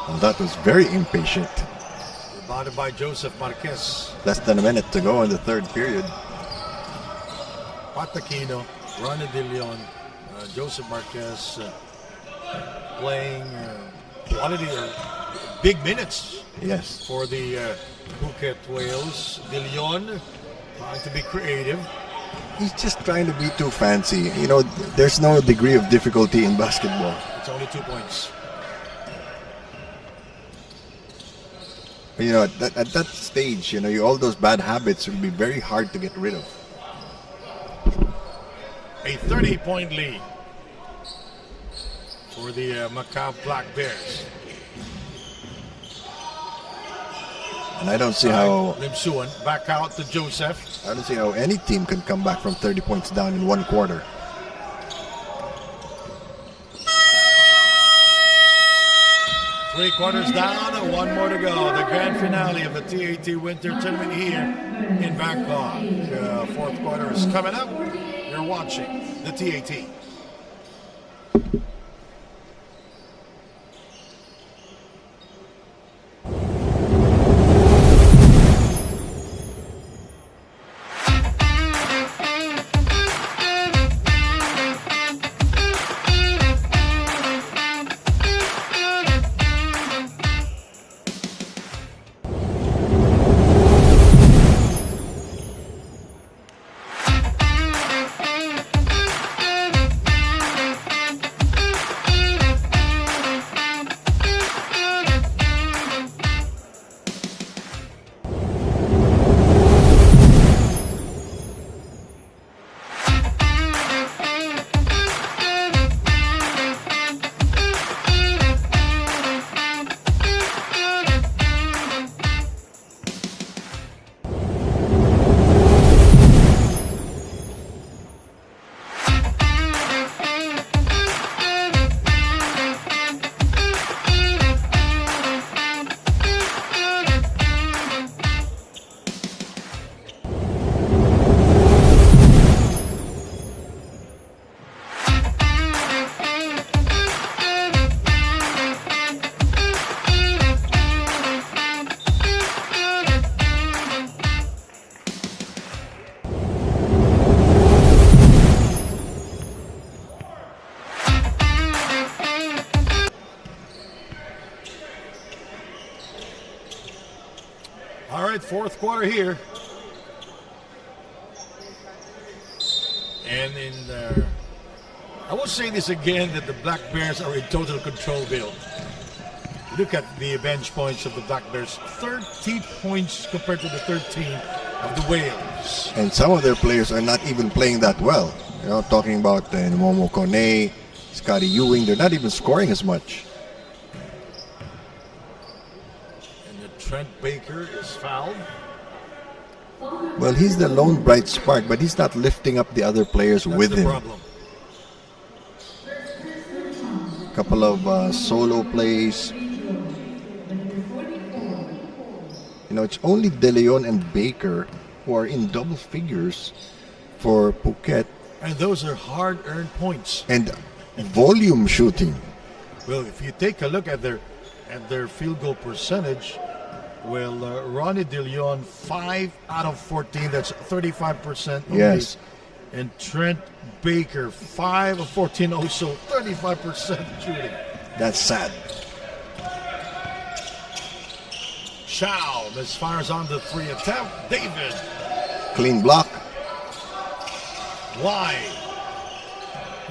And that was very impatient. Rebounded by Joseph Marquez. Less than a minute to go in the third period. Pataquino, Ronnie De Leon, Joseph Marquez playing quality big minutes. Yes. For the Phuket Whales. De Leon trying to be creative. He's just trying to be too fancy. There's no degree of difficulty in basketball. It's only 2 points. But at that stage, all those bad habits will be very hard to get rid of. A 30-point lead for the Macau Black Bears. And I don't see how Lim Suan back out to Joseph. I don't see how any team can come back from 30 points down in one quarter. Three quarters down, 1 more to go. The grand finale of the TAT Winter Tournament here in Bangkok. Fourth quarter is coming up. You're watching the TAT. fourth quarter here. And I will say this again, that the Black Bears are in total control, Bill. Look at the bench points of the Black Bears. 30 points compared to the 13 of the Whales. And some of their players are not even playing that well. You know, talking about Momo Kone, Scotty Ewing, they're not even scoring as much. And the Trent Baker is fouled. Well, he's the lone bright spark, but he's not lifting up the other players That's with the him. problem. Couple of solo plays. You know, it's only De Leon and Baker who are in double figures for Phuket. And those are hard-earned points. And volume shooting. Well, if you take a look at their field goal percentage, well, Ronnie De Leon, 5 out of 14. That's 35% only. Yes. And Trent Baker, 5 of 14, also 35% shooting. That's sad. Chow misfires on the 3 attempt. David, Clean block. why?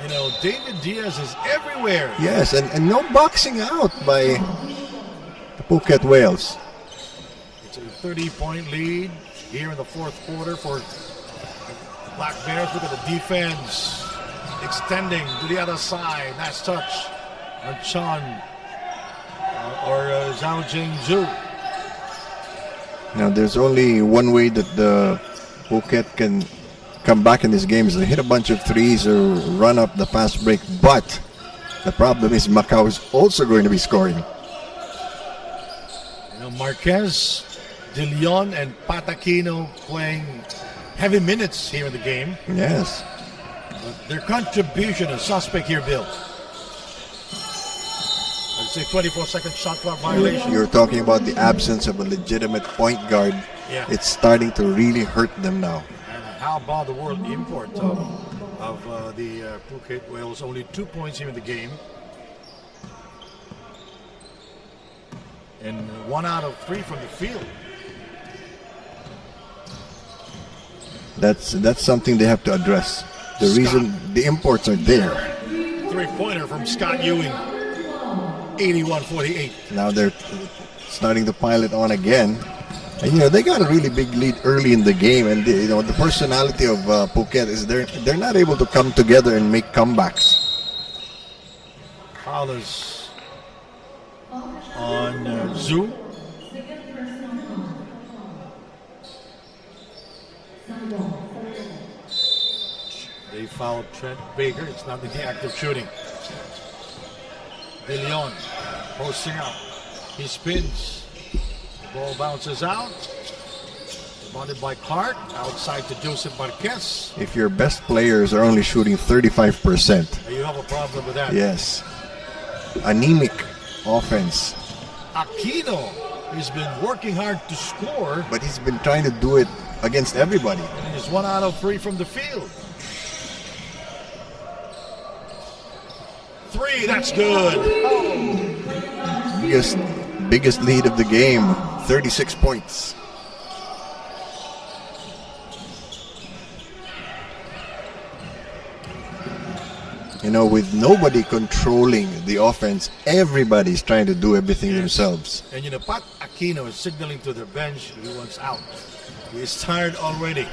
You know, David Diaz is everywhere. Yes, and no boxing out by the Phuket Whales. It's a 30-point lead here in the fourth quarter for Black Bears. Look at the defense extending to the other side. Nice touch on Chan or Zhao Jingzhu. Now, there's only one way that the Phuket can come back in this game is to hit a bunch of threes or run up the fast break. But the problem is Macau is also going to be scoring. You know, Marquez, De Leon, and Patakino playing heavy minutes here in the game. Yes. But their contribution is suspect here, Bill. I'd say 24-second shot clock violation. You're talking about the absence of a legitimate point guard. Yeah. It's starting to really hurt them now. And how about the world import of the Phuket Whales? Only 2 points here in the game. And 1 out of 3 from the field. That's something they have to address. The Scott. reason the imports are there. 3-pointer from Scott Ewing. 81-48. Now they're starting to pile it on again. And, you know, they got a really big lead early in the game, and you know the personality of Phuket is they're not able to come together and make comebacks. Foul is on Zhu. They fouled Trent Baker. It's not in the act of shooting. De Leon posting out. He spins. The ball bounces out. Rebounded by Clark. Outside to Joseph Marquez. If your best players are only shooting 35%, You have a problem with that. yes, anemic offense. Aquino has been working hard to score. But he's been trying to do it against everybody. And he's 1 out of 3 from the field. 3, that's good. Biggest lead of the game, 36 points. You know, with nobody controlling the offense, everybody's trying to do everything themselves. And you know, Pat Aquino is signaling to the bench he wants out. He's tired already.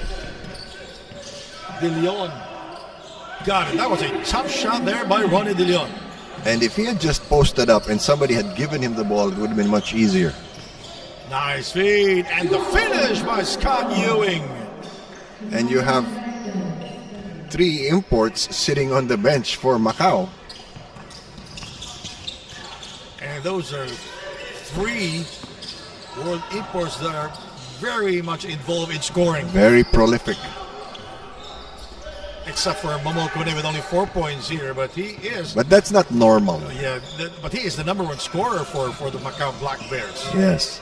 De Leon got it. That was a tough shot there by Ronnie De Leon. And if he had just posted up and somebody had given him the ball, it would have been much easier. Nice feed. And the finish by Scott Ewing. And you have 3 imports sitting on the bench for Macau. And those are 3 world imports that are very much involved in scoring. Very prolific. Except for Momo Kone with only 4 points here, but he is. But that's not normal. But he is the number 1 scorer for the Macau Black Bears. Yes.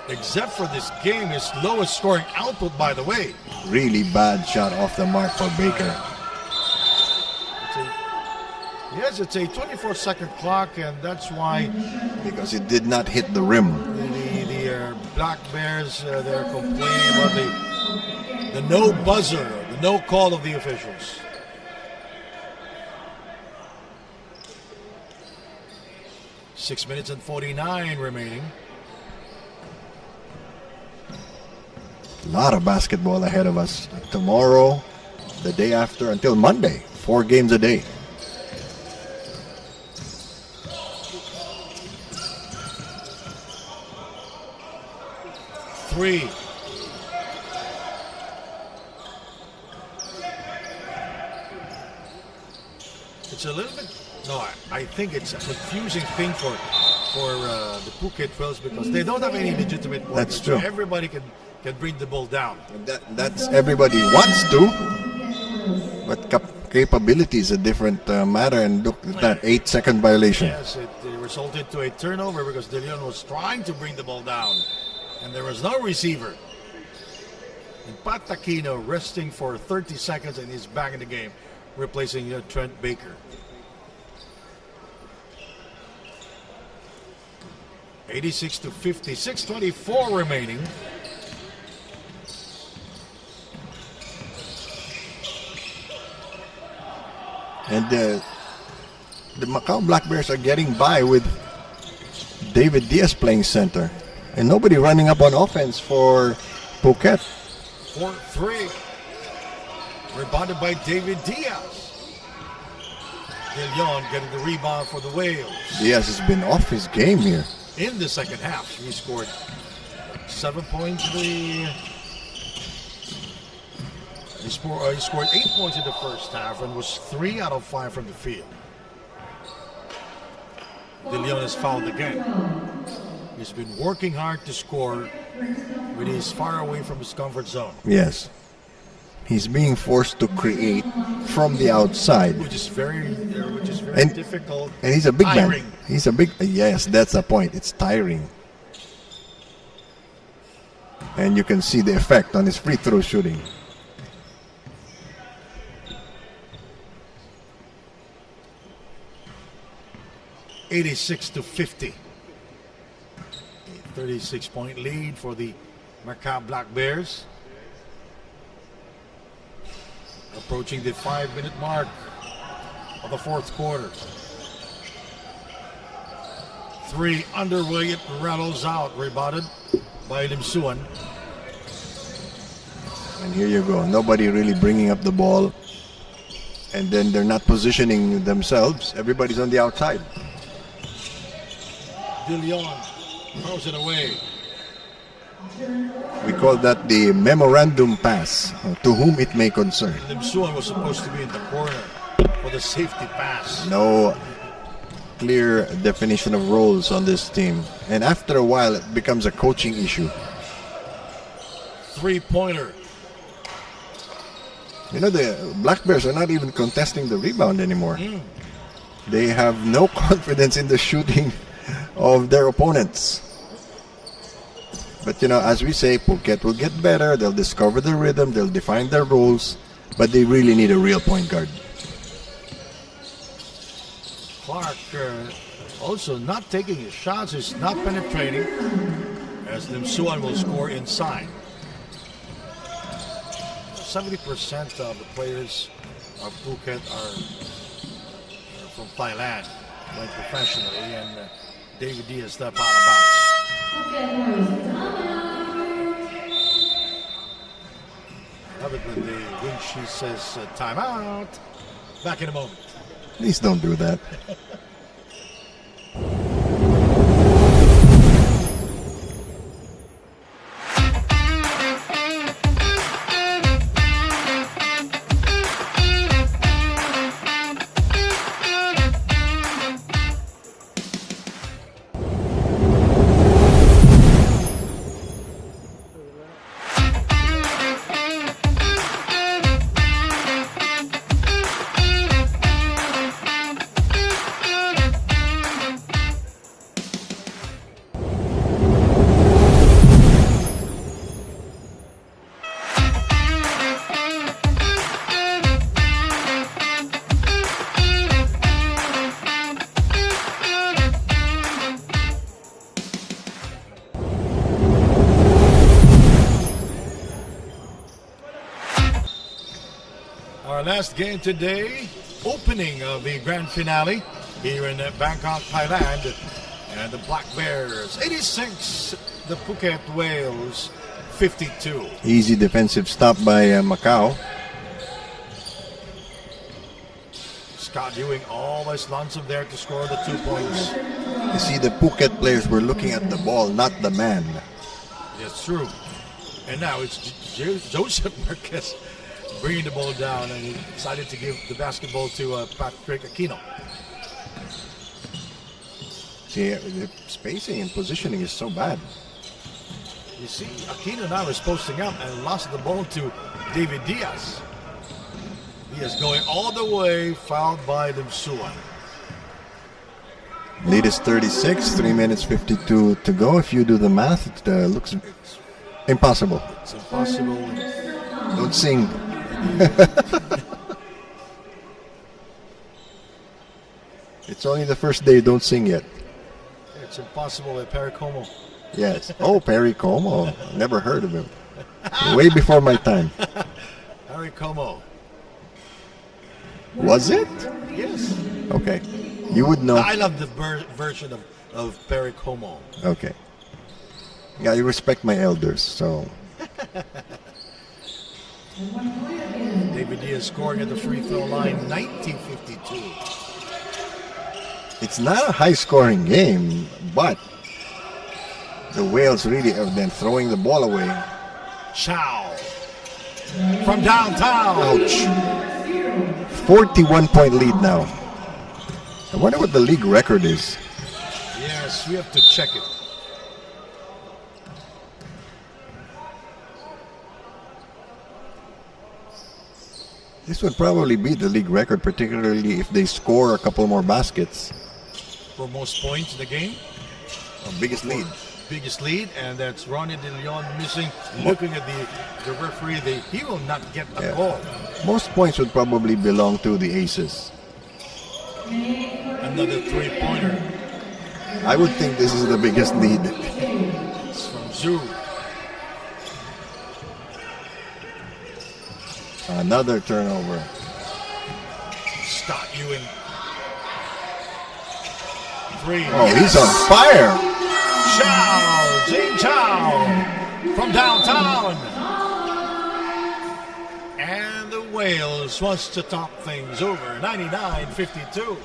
Except for this game, his lowest scoring output, by the way. Really bad shot off the mark for Baker. Yes, it's a 24-second clock, and that's why Because it did not hit the rim. the our Black Bears, they're complaining about the no buzzer, the no call of the officials. 6 minutes and 49 remaining. A lot of basketball ahead of us. Tomorrow, the day after, until Monday. 4 games a day. Three. It's a little bit. No, I think it's a confusing thing for the Phuket Whales because they don't have any legitimate pointers. That's true. So everybody can bring the ball down. That's everybody wants to, but capability is a different matter. And look at that 8-second violation. Yes, it resulted to a turnover because De Leon was trying to bring the ball down, and there was no receiver. And Pat Aquino resting for 30 seconds and he's back in the game, replacing Trent Baker. 86 to 50, 6:24 remaining. And the Macau Black Bears are getting by with David Diaz playing center. And nobody running up on offense for Phuket. 4-3. Rebounded by David Diaz. De Leon getting the rebound for the Whales. Diaz has been off his game here. In the second half, he scored 7 points. He scored 8 points in the first half and was 3 out of 5 from the field. De Leon is fouled again. He's been working hard to score, but he's far away from his comfort zone. Yes. He's being forced to create from the outside. Which is very difficult. And he's a big tiring. man. He's a big, yes, that's the point. It's tiring. And you can see the effect on his free throw shooting. $86-50. A 36-point lead for the Macau Black Bears. Approaching the 5-minute mark of the fourth quarter. 3 underway, it rattles out, rebounded by Lim Suan. And here you go. Nobody really bringing up the ball. And then they're not positioning themselves. Everybody's on the outside. De Leon throws it away. We call that the memorandum pass, to whom it may concern. Lim Suan was supposed to be in the corner for the safety pass. No clear definition of roles on this team. And after a while, it becomes a coaching issue. 3-pointer. You know, the Black Bears are not even contesting the rebound anymore. They have no confidence in the shooting of their opponents. But, you know, as we say, Phuket will get better. They'll discover the rhythm. They'll define their roles. But they really need a real point guard. Clark also not taking his shots. He's not penetrating. As Lim Suan will score inside. 70% of the players of Phuket are from Thailand, playing professionally, and David Diaz stepped out of bounds. Love it when the win sheet says timeout. Back in a moment. Please don't do that. Our last game today, opening of the grand finale here in Bangkok, Thailand. And the Black Bears, 86, the Phuket Whales, 52. Easy defensive stop by Macau. Scott Ewing always lonesome there to score the 2 points. You see, the Phuket players were looking at the ball, not the man. Yes, true. And now it's Joseph Marquez bringing the ball down, and he decided to give the basketball to Patrick Aquino. See, the spacing and positioning is so bad. You see, Aquino now is posting up and lost the ball to David Diaz. Diaz going all the way, fouled by Limsua. Lead is 36, 3 minutes 52 to go. If you do the math, it looks impossible. It's impossible. Don't sing. It's only the first day, don't sing yet. It's impossible at Pericomo. Yes. Oh, Perry Como. Never heard of him. Way before my time. Pericomo. Was it? Yes. Okay. You would know. I love the version of Pericomo. Okay. Yeah, you respect my elders, so. David Diaz scoring at the free throw line, 1952. It's not a high-scoring game, but the Whales really are then throwing the ball away. Chow from downtown. Ouch. 41-point lead now. I wonder what the league record is. Yes, we have to check it. This would probably be the league record, particularly if they score a couple more baskets. For most points in the game. Biggest lead. Biggest lead, and that's Ronnie De Leon missing. Looking at the referee, he will not get a goal. Most points would probably belong to the Aces. Another three-pointer. I would think this is the biggest lead. It's from Zhu. Another turnover. Scott Ewing. Three. Oh, he's on fire. Chow, Jing Chow from downtown. And the Whales wants to talk things over, 99-52.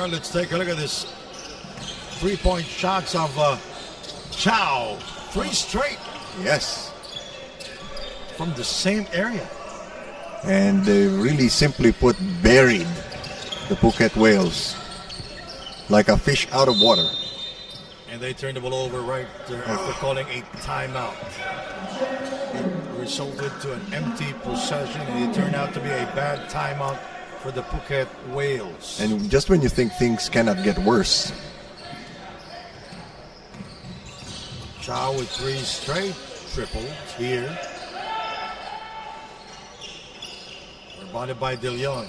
Let's take a look at this. 3-point shots of Chow. 3 straight. Yes. From the same area. And they really simply put buried the Phuket Whales like a fish out of water. And they turned the ball over right after calling a timeout. It resulted to an empty possession, and it turned out to be a bad timeout for the Phuket Whales. And just when you think things cannot get worse. Chow with 3 straight triples here. Rebounded by De Leon.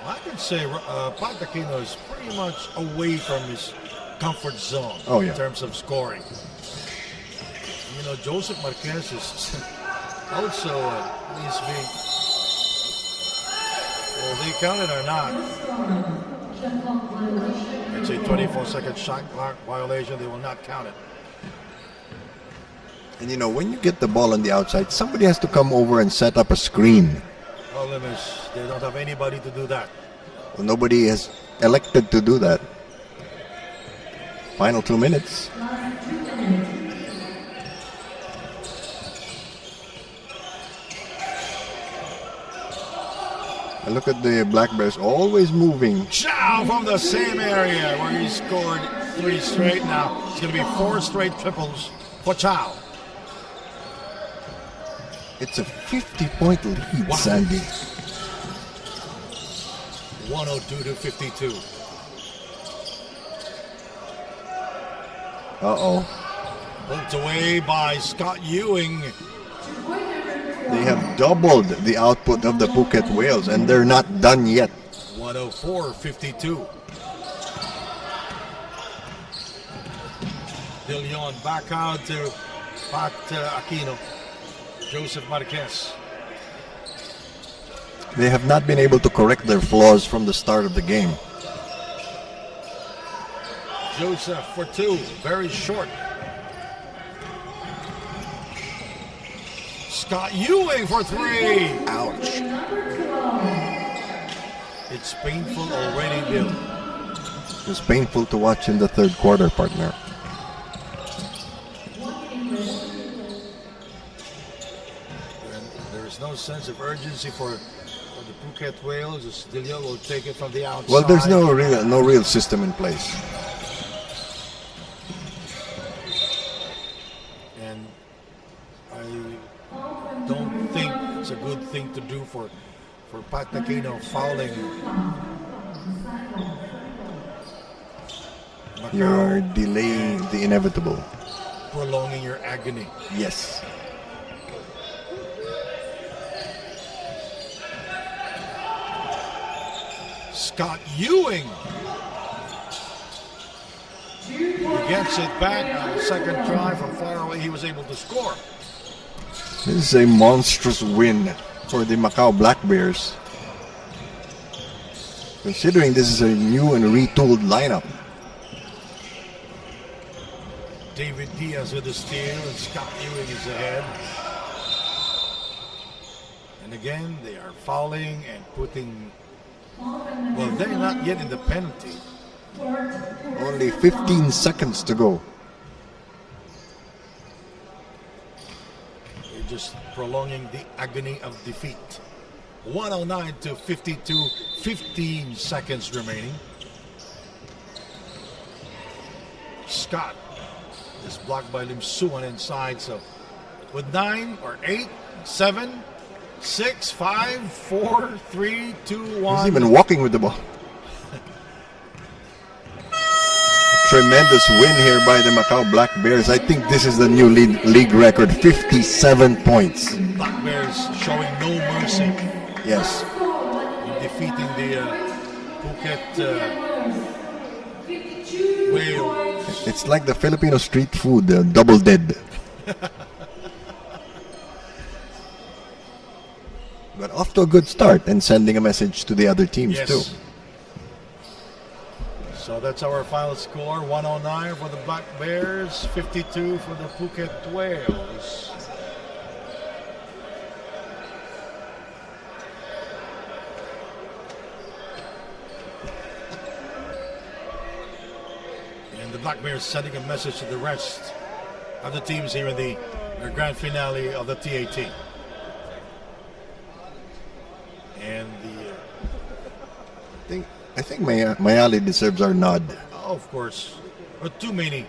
I can say Patrick Aquino is pretty much away from his comfort zone in terms of scoring. You know, Joseph Marquez is also he's being. Well, they count it or not. It's a 24-second shot clock violation. They will not count it. And you know, when you get the ball on the outside, somebody has to come over and set up a screen. Problem is, they don't have anybody to do that. Well, nobody has elected to do that. Final 2 minutes. And look at the Black Bears always moving. Chow from the same area where he scored 3 straight. Now it's going to be 4 straight triples for Chow. It's a 50-point lead, Wow. Sandy. 102 to 52. Uh-oh. Pulled away by Scott Ewing. They have doubled the output of the Phuket Whales, and they're not done yet. 104-52. De Leon back out to Pat Aquino. Joseph Marquez. They have not been able to correct their flaws from the start of the game. Joseph for 2. Very short. Scott Ewing for 3. Ouch. It's painful already, Bill. It was painful to watch in the third quarter, partner. There's no sense of urgency for the Phuket Whales. As De Leon will take it from the outside. Well, there's no real system in place. And I don't think it's a good thing to do for Pat Aquino fouling. You're delaying the inevitable. Prolonging your agony. Yes. Scott Ewing. He gets it back on the second try from far away. He was able to score. This is a monstrous win for the Macau Black Bears. Considering this is a new and retooled lineup. David Diaz with the steal, and Scott Ewing is ahead. And again, they are fouling and putting. Well, they're not yet in the penalty. Only 15 seconds to go. They're just prolonging the agony of defeat. 109 to 52, 15 seconds remaining. Scott is blocked by Lim Suan inside, so with 9 or 8, 7, 6, 5, 4, 3, 2, 1. He's even walking with the ball. Tremendous win here by the Macau Black Bears. I think this is the new league record, 57 points. Black Bears showing no mercy Yes. in defeating the Phuket Whales. It's like the Filipino street food, double dead. But off to a good start and sending a message to the other teams too. So that's our final score, 109 for the Black Bears, 52 for the Phuket Whales. And the Black Bears sending a message to the rest of the teams here in the grand finale of the TAT. And I think Mayali deserves our nod. of course, but too many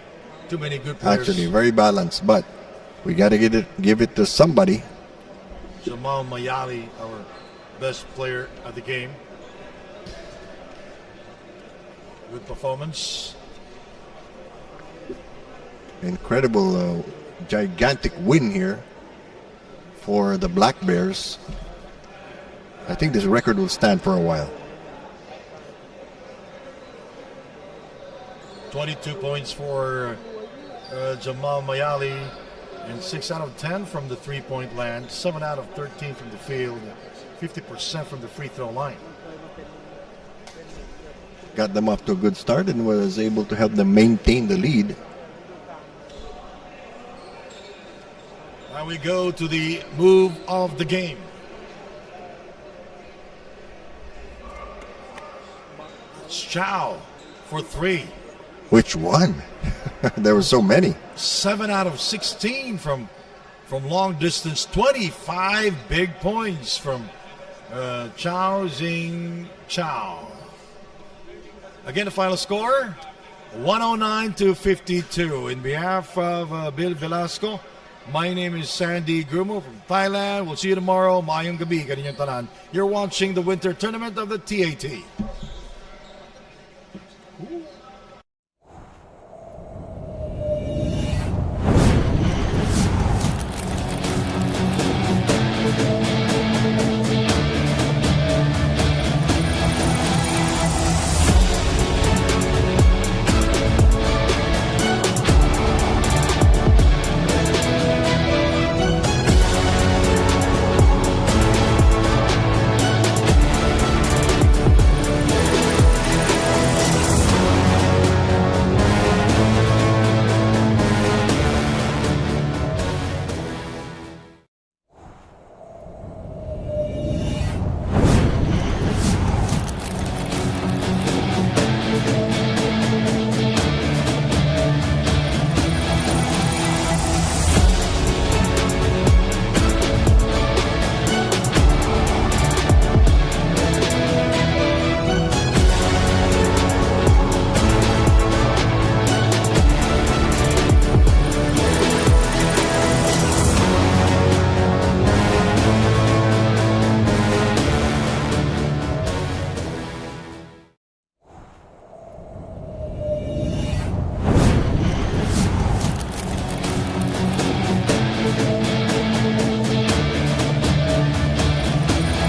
good players. Actually, very balanced, but we got to give it to somebody. Jamal Mayali, our best player of the game. Good performance. Incredible, gigantic win here for the Black Bears. I think this record will stand for a while. 22 points for Jamal Mayali And 6 out of 10 from the three-point land, 7 out of 13 from the field, 50% from the free throw line. Got them off to a good start and was able to help them maintain the lead. Now we go to the move of the game. It's Chow for 3. Which one? There were so many. 7 out of 16 from long distance. 25 big points from Chao Xing Chow. Again, the final score, 109-52. In behalf of Bill Velasco, my name is Sandy Grumo from Thailand. We'll see you tomorrow. Mayong gabi, kaninyong tanan. You're watching the winter tournament of the TAT.